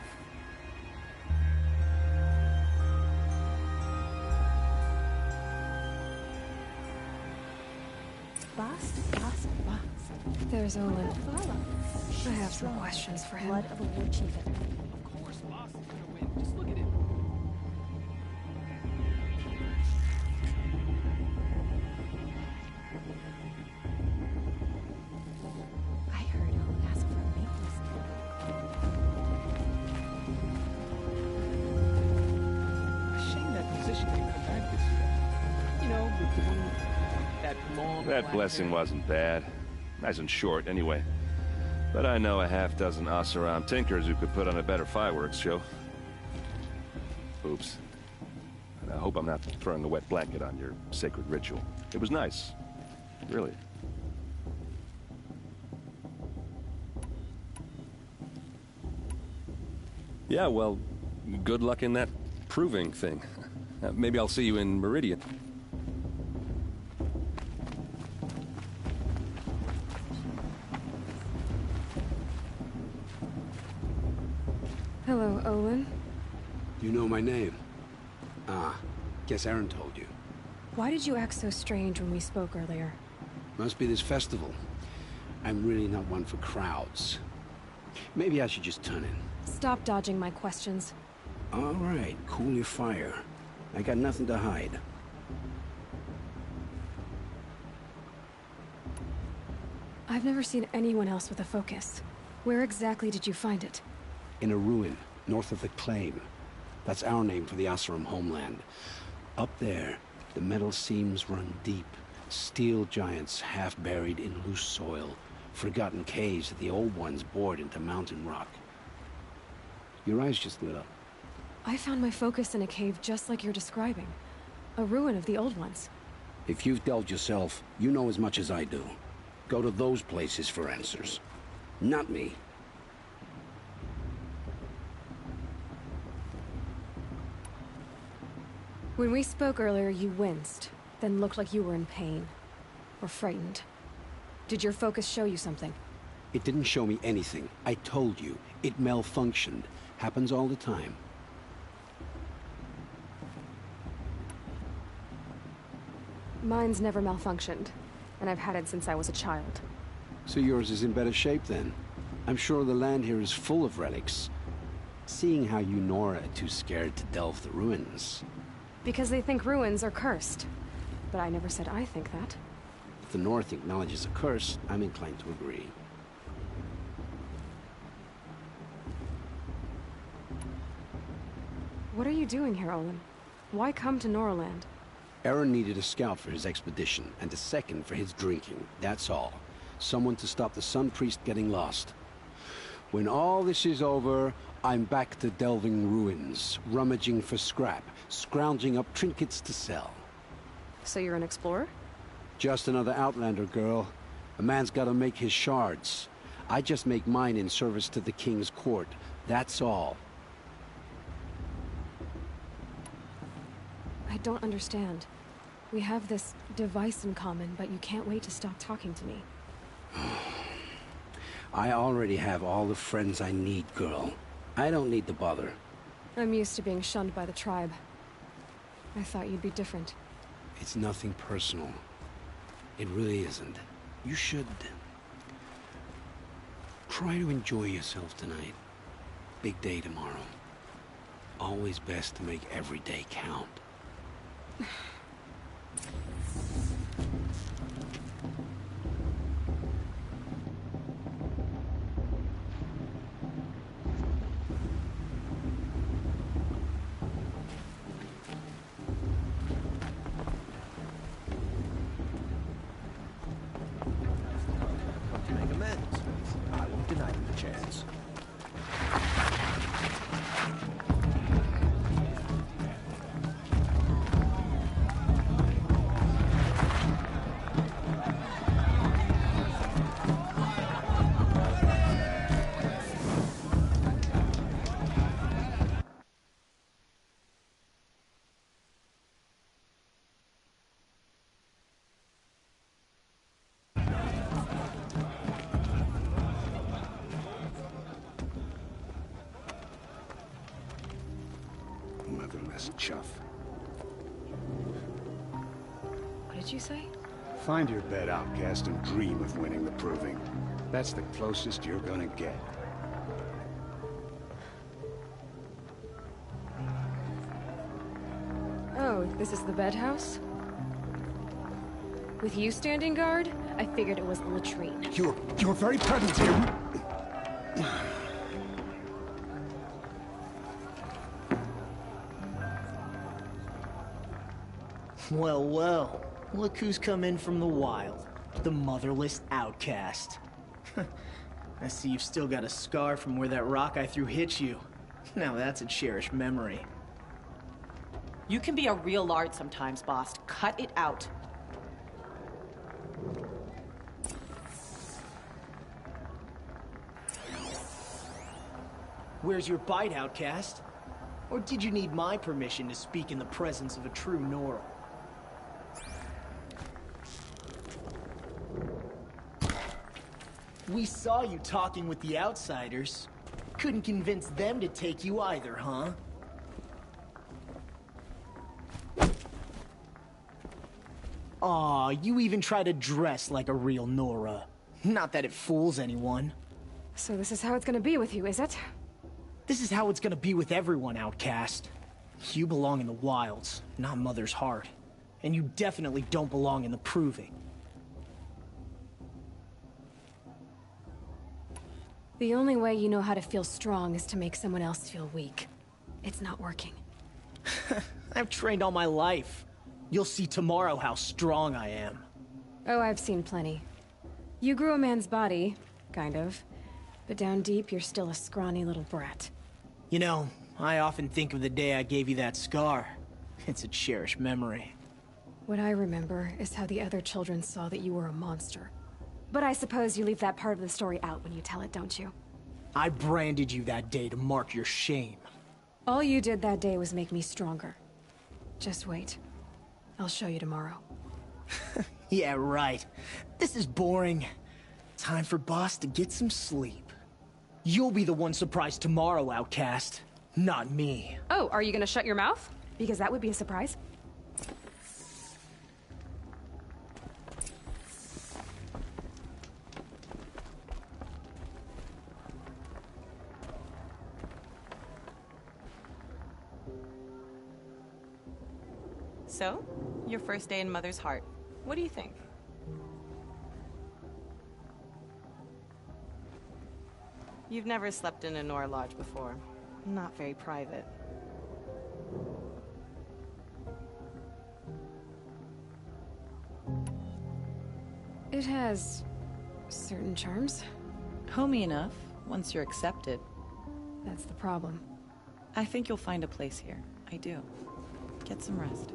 There's Olin. I have some questions for him. Blood of a war chief. Of course, Boss is gonna win. Just look at him. I heard Olin ask for a faithless. Shame that position didn't come back this year. You know, with the one that That blessing wasn't bad. Nice and short, anyway. But I know a half-dozen Oseram tinkers who could put on a better fireworks show. Oops. And I hope I'm not throwing a wet blanket on your sacred ritual. It was nice. Really. Yeah, well, good luck in that proving thing. Maybe I'll see you in Meridian. Hello, Olin. You know my name? Ah, guess Aaron told you. Why did you act so strange when we spoke earlier? Must be this festival. I'm really not one for crowds. Maybe I should just turn in. Stop dodging my questions. All right, cool your fire. I got nothing to hide. I've never seen anyone else with a focus. Where exactly did you find it? In a ruin, north of the Claim. That's our name for the Oseram homeland. Up there, the metal seams run deep. Steel giants half buried in loose soil. Forgotten caves that the old ones bored into mountain rock. Your eyes just lit up. I found my focus in a cave just like you're describing. A ruin of the old ones. If you've delved yourself, you know as much as I do. Go to those places for answers. Not me. When we spoke earlier, you winced, then looked like you were in pain. Or frightened. Did your focus show you something? It didn't show me anything. I told you. It malfunctioned. Happens all the time. Mine's never malfunctioned, and I've had it since I was a child. So yours is in better shape then. I'm sure the land here is full of relics. Seeing how you Nora are too scared to delve the ruins. Because they think ruins are cursed. But I never said I think that. If the North acknowledges a curse, I'm inclined to agree. What are you doing here, Olin? Why come to Noraland? Aaron needed a scout for his expedition, and a second for his drinking. That's all. Someone to stop the Sun Priest getting lost. When all this is over, I'm back to delving ruins, rummaging for scrap, scrounging up trinkets to sell. So you're an explorer? Just another Outlander, girl. A man's gotta make his shards. I just make mine in service to the King's court. That's all. I don't understand. We have this device in common, but you can't wait to stop talking to me. I already have all the friends I need, girl. I don't need the bother. I'm used to being shunned by the tribe. I thought you'd be different. It's nothing personal. It really isn't. You should... try to enjoy yourself tonight. Big day tomorrow. Always best to make every day count. To make amends. I won't deny them the chance. Motherless chuff. What did you say? Find your bed, outcast, and dream of winning the proving. That's the closest you're gonna get. Oh, this is the bedhouse? With you standing guard, I figured it was the latrine. Your very presence here... Well, well. Look who's come in from the wild. The motherless outcast. I see you've still got a scar from where that rock I threw hit you. Now that's a cherished memory. You can be a real lard sometimes, boss. Cut it out. Where's your bite, outcast? Or did you need my permission to speak in the presence of a true Nora? We saw you talking with the outsiders. Couldn't convince them to take you either, huh? Aw, you even try to dress like a real Nora. Not that it fools anyone. So this is how it's gonna be with you, is it? This is how it's gonna be with everyone, outcast. You belong in the wilds, not Mother's Heart. And you definitely don't belong in the Proving. The only way you know how to feel strong is to make someone else feel weak. It's not working. I've trained all my life. You'll see tomorrow how strong I am. Oh, I've seen plenty. You grew a man's body, kind of. But down deep, you're still a scrawny little brat. You know, I often think of the day I gave you that scar. It's a cherished memory. What I remember is how the other children saw that you were a monster. But I suppose you leave that part of the story out when you tell it, don't you? I branded you that day to mark your shame. All you did that day was make me stronger. Just wait. I'll show you tomorrow. Yeah, right. This is boring. Time for Boss to get some sleep. You'll be the one surprised tomorrow, outcast. Not me. Oh, are you gonna shut your mouth? Because that would be a surprise. So, your first day in Mother's Heart. What do you think? You've never slept in a Nora Lodge before. Not very private. It has certain charms. Homey enough, once you're accepted. That's the problem. I think you'll find a place here. I do. Get some rest.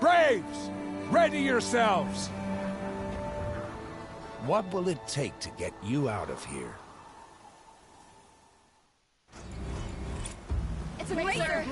Braves! Ready yourselves! What will it take to get you out of here? It's a razor!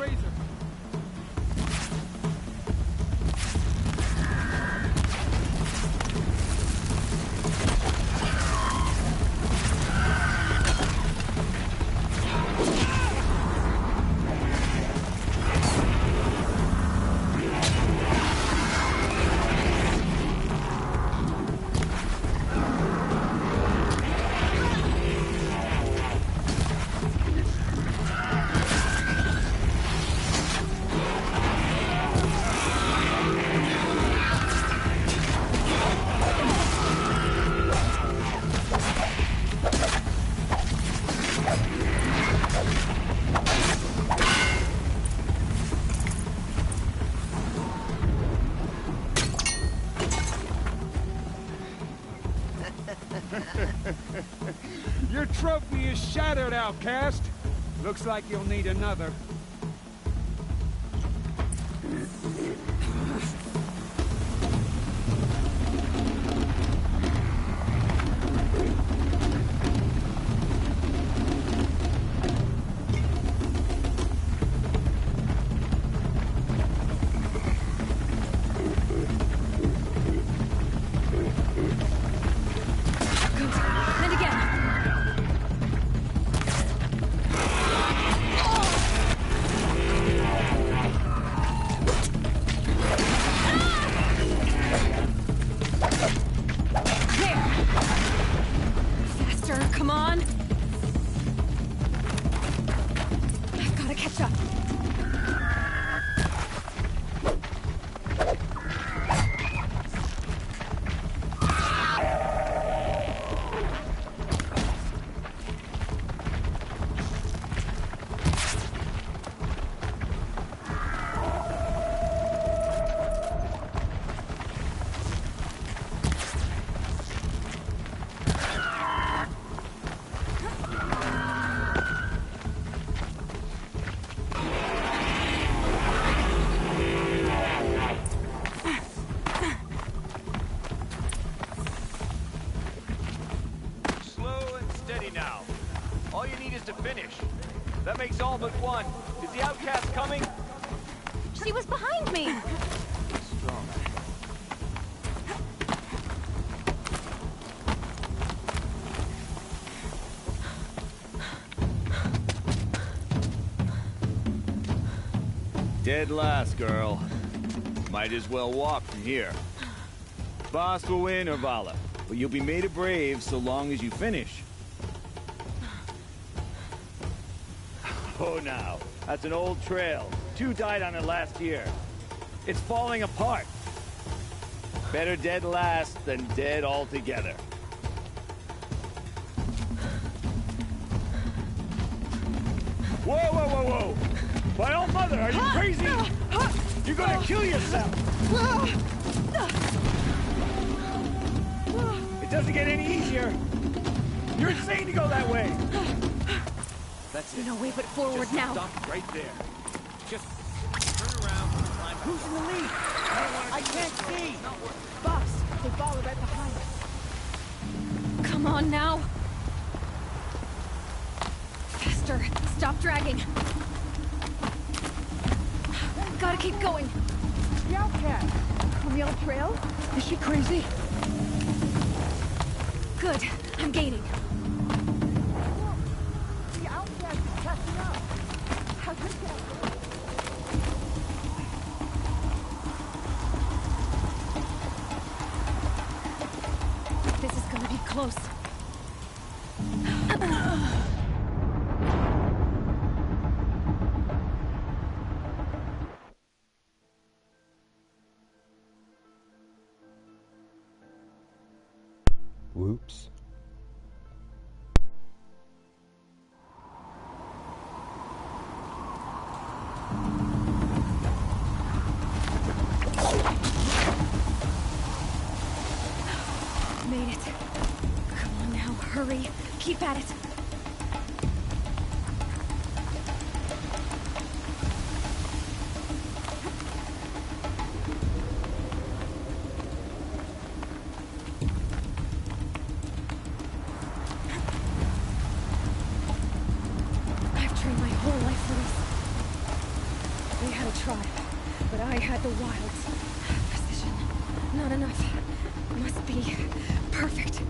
Your trophy is shattered, outcast. Looks like you'll need another. That makes all but one. Is the outcast coming? She was behind me! Strong. Dead last, girl. Might as well walk from here. Boss will win or Vala, but you'll be made a brave so long as you finish. Oh, now. That's an old trail. 2 died on it last year. It's falling apart. Better dead last than dead altogether. Whoa, whoa, whoa, whoa! My old mother, are you crazy? You're gonna kill yourself! It doesn't get any easier! You're insane to go that way! That's it. No way but forward just now. Stop right there. Just turn around and climb. Who's in the lead? I can't see! Boss, they follow right behind us. Come on now. Faster. Stop dragging. Gotta keep going. The outcast! On the old trail? Is she crazy? Good. I'm gaining. The outcast is catching up. How's it going? This is gonna be close. Whoops. Made it. Come on now, hurry. Keep at it. I've trained my whole life for this. They had a tribe, but I had the wilds. Precision. Not enough. Must be perfect.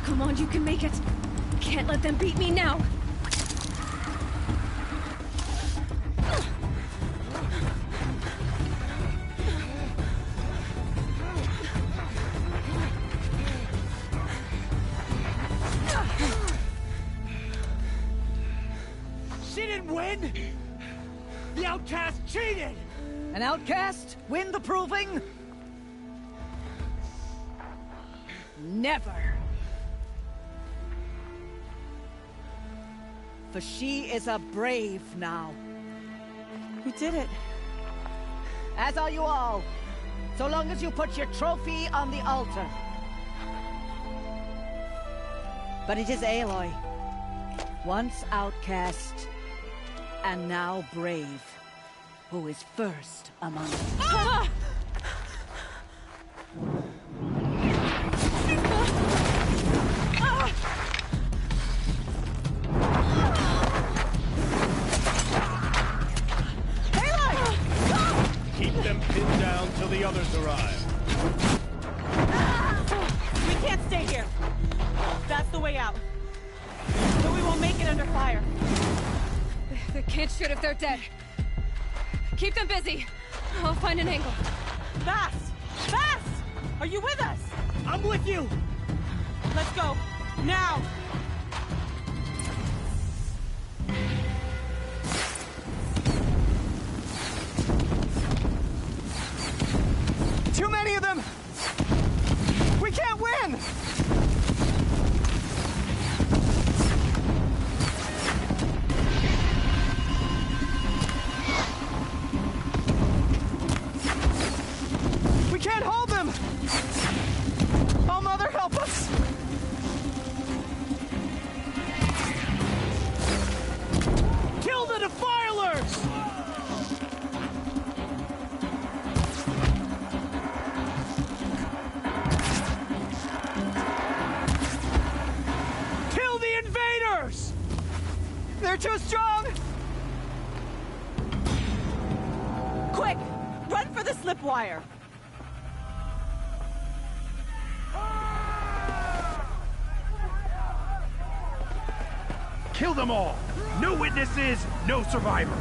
Come on, you can make it. Can't let them beat me now. She didn't win! The outcast cheated! An outcast win the proving? Never! for she is a brave now. We did it. As are you all, so long as you put your trophy on the altar. But it is Aloy, once outcast, and now brave, who is first among us. Ah! Keep them pinned down till the others arrive. We can't stay here. That's the way out. But we won't make it under fire. They can't shoot if they're dead. Keep them busy. I'll find an angle. Fast! Fast! Are you with us? I'm with you! Let's go. Now! Too many of them! We can't win! We can't hold them! Oh, Mother, help us! Kill the Defilers! Kill the invaders! They're too strong! Quick! Run for the slip wire! Kill them all! No witnesses, no survivors!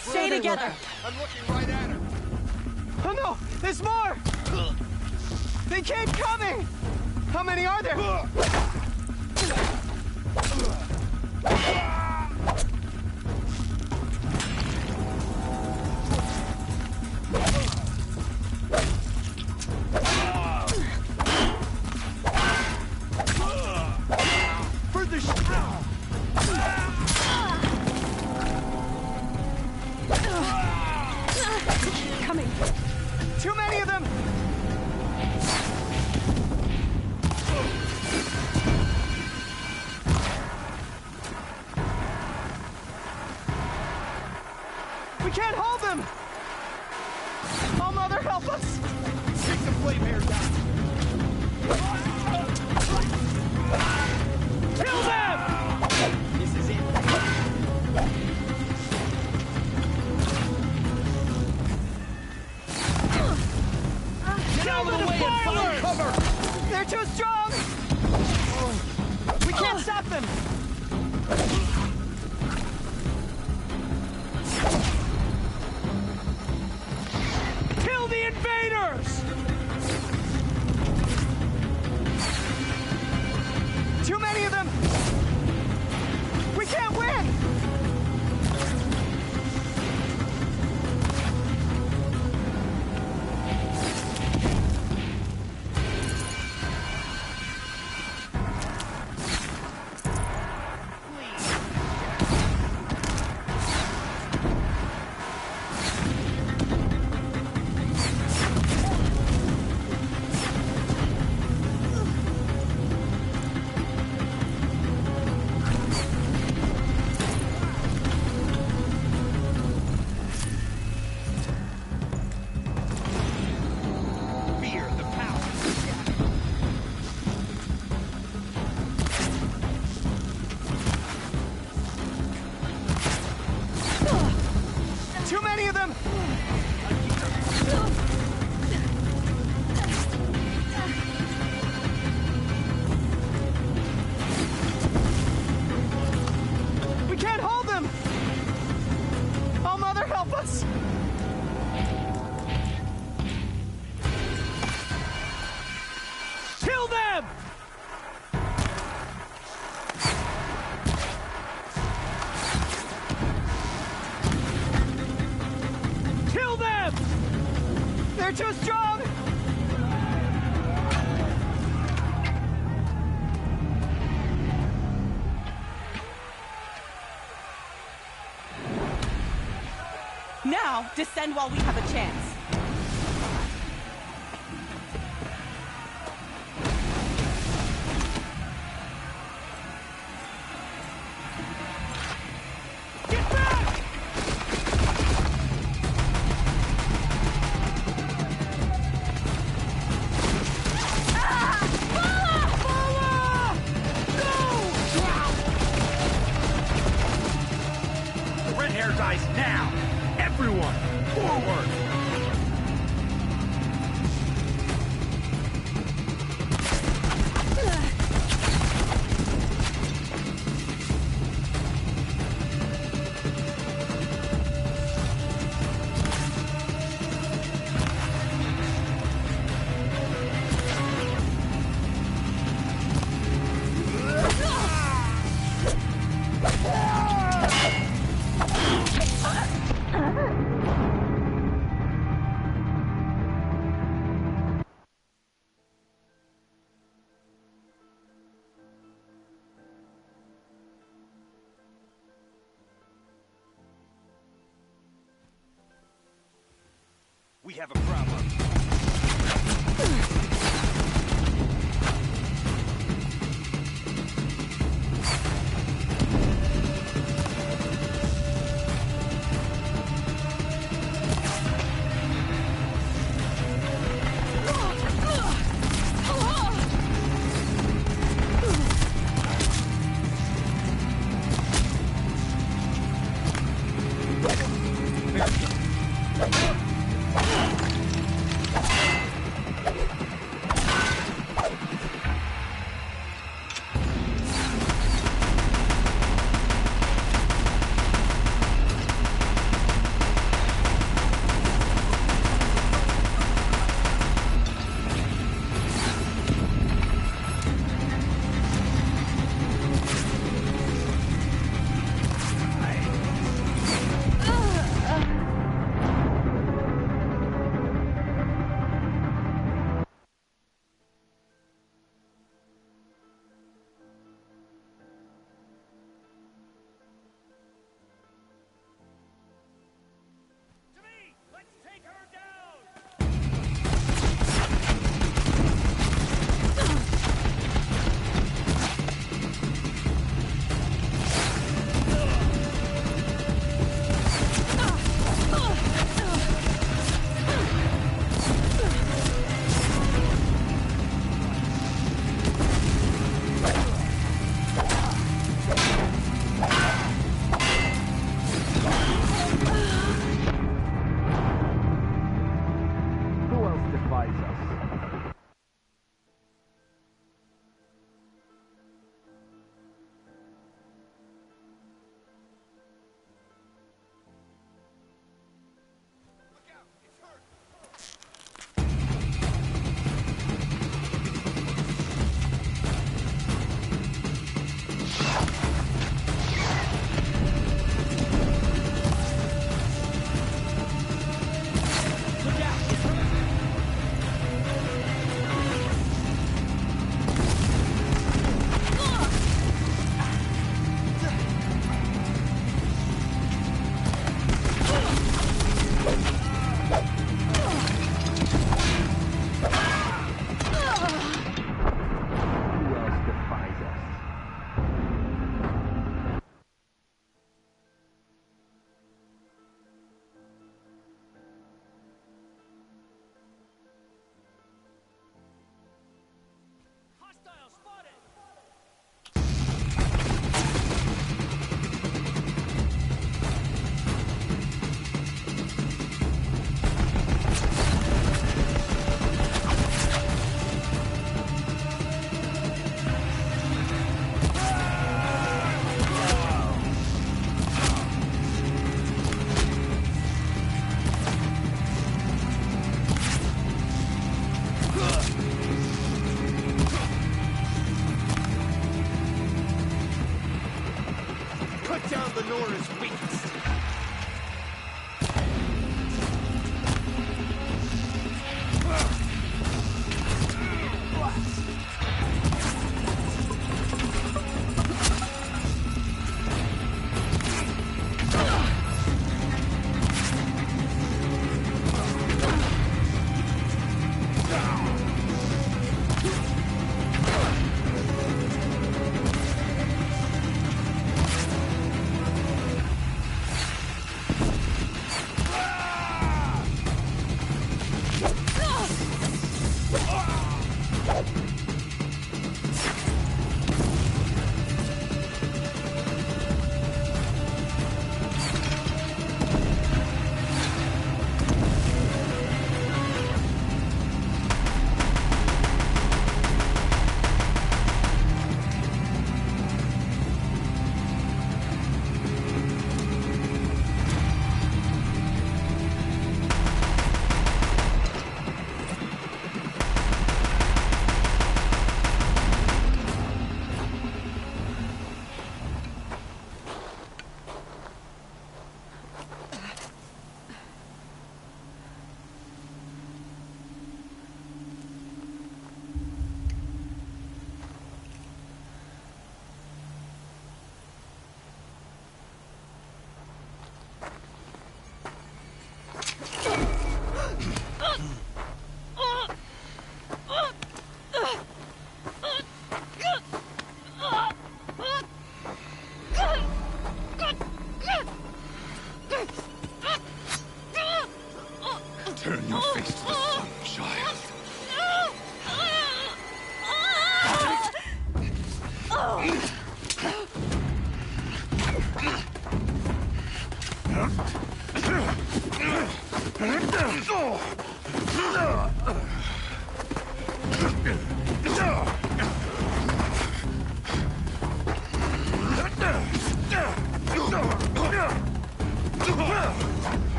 Stay together! I'm looking right at her! Oh no! There's more! They keep coming! How many are there? For the Coming. Too many of them! We can't hold them! Oh, Mother, help us! Take the flame hair down! Kill them! This is it. Get out of the way and find cover! They're too strong! We can't stop them! Kill the invaders! too strong! Now, descend while we have a chance. We have a problem.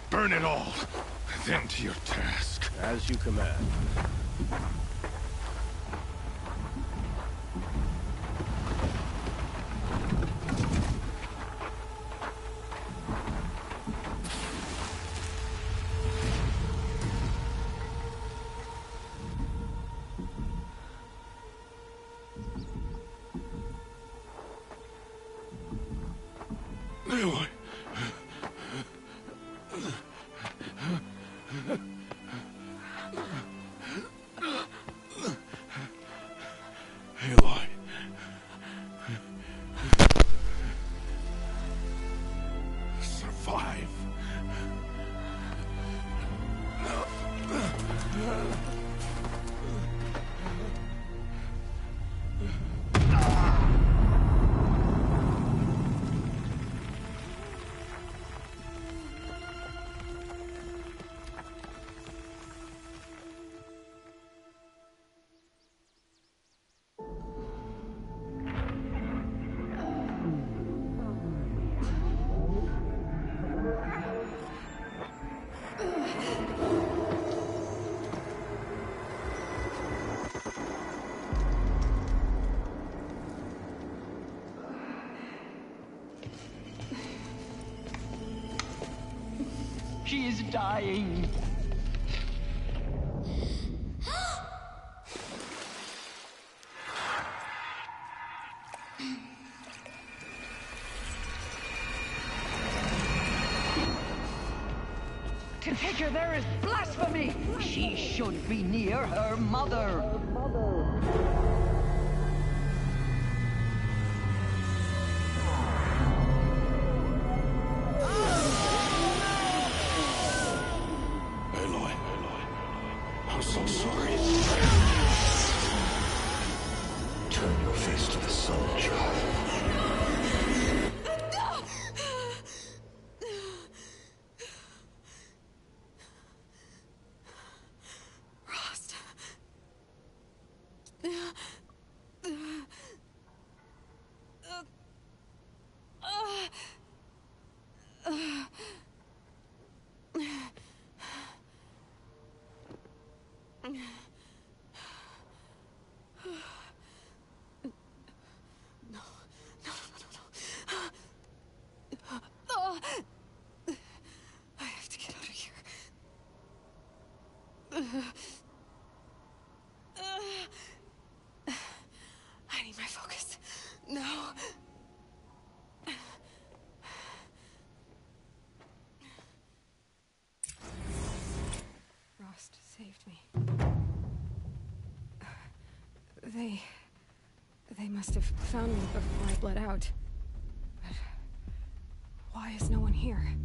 Burn it all, then to your task. As you command. Aloy. Aloy. Survive. She is dying. To take her there is blasphemy. She should be near her mother. Aloy, I'm so sorry. Turn your face to the sun, child. Rost. I have to get out of here. I need my focus. No. Rost saved me. They must have found me before I bled out. But why is no one here?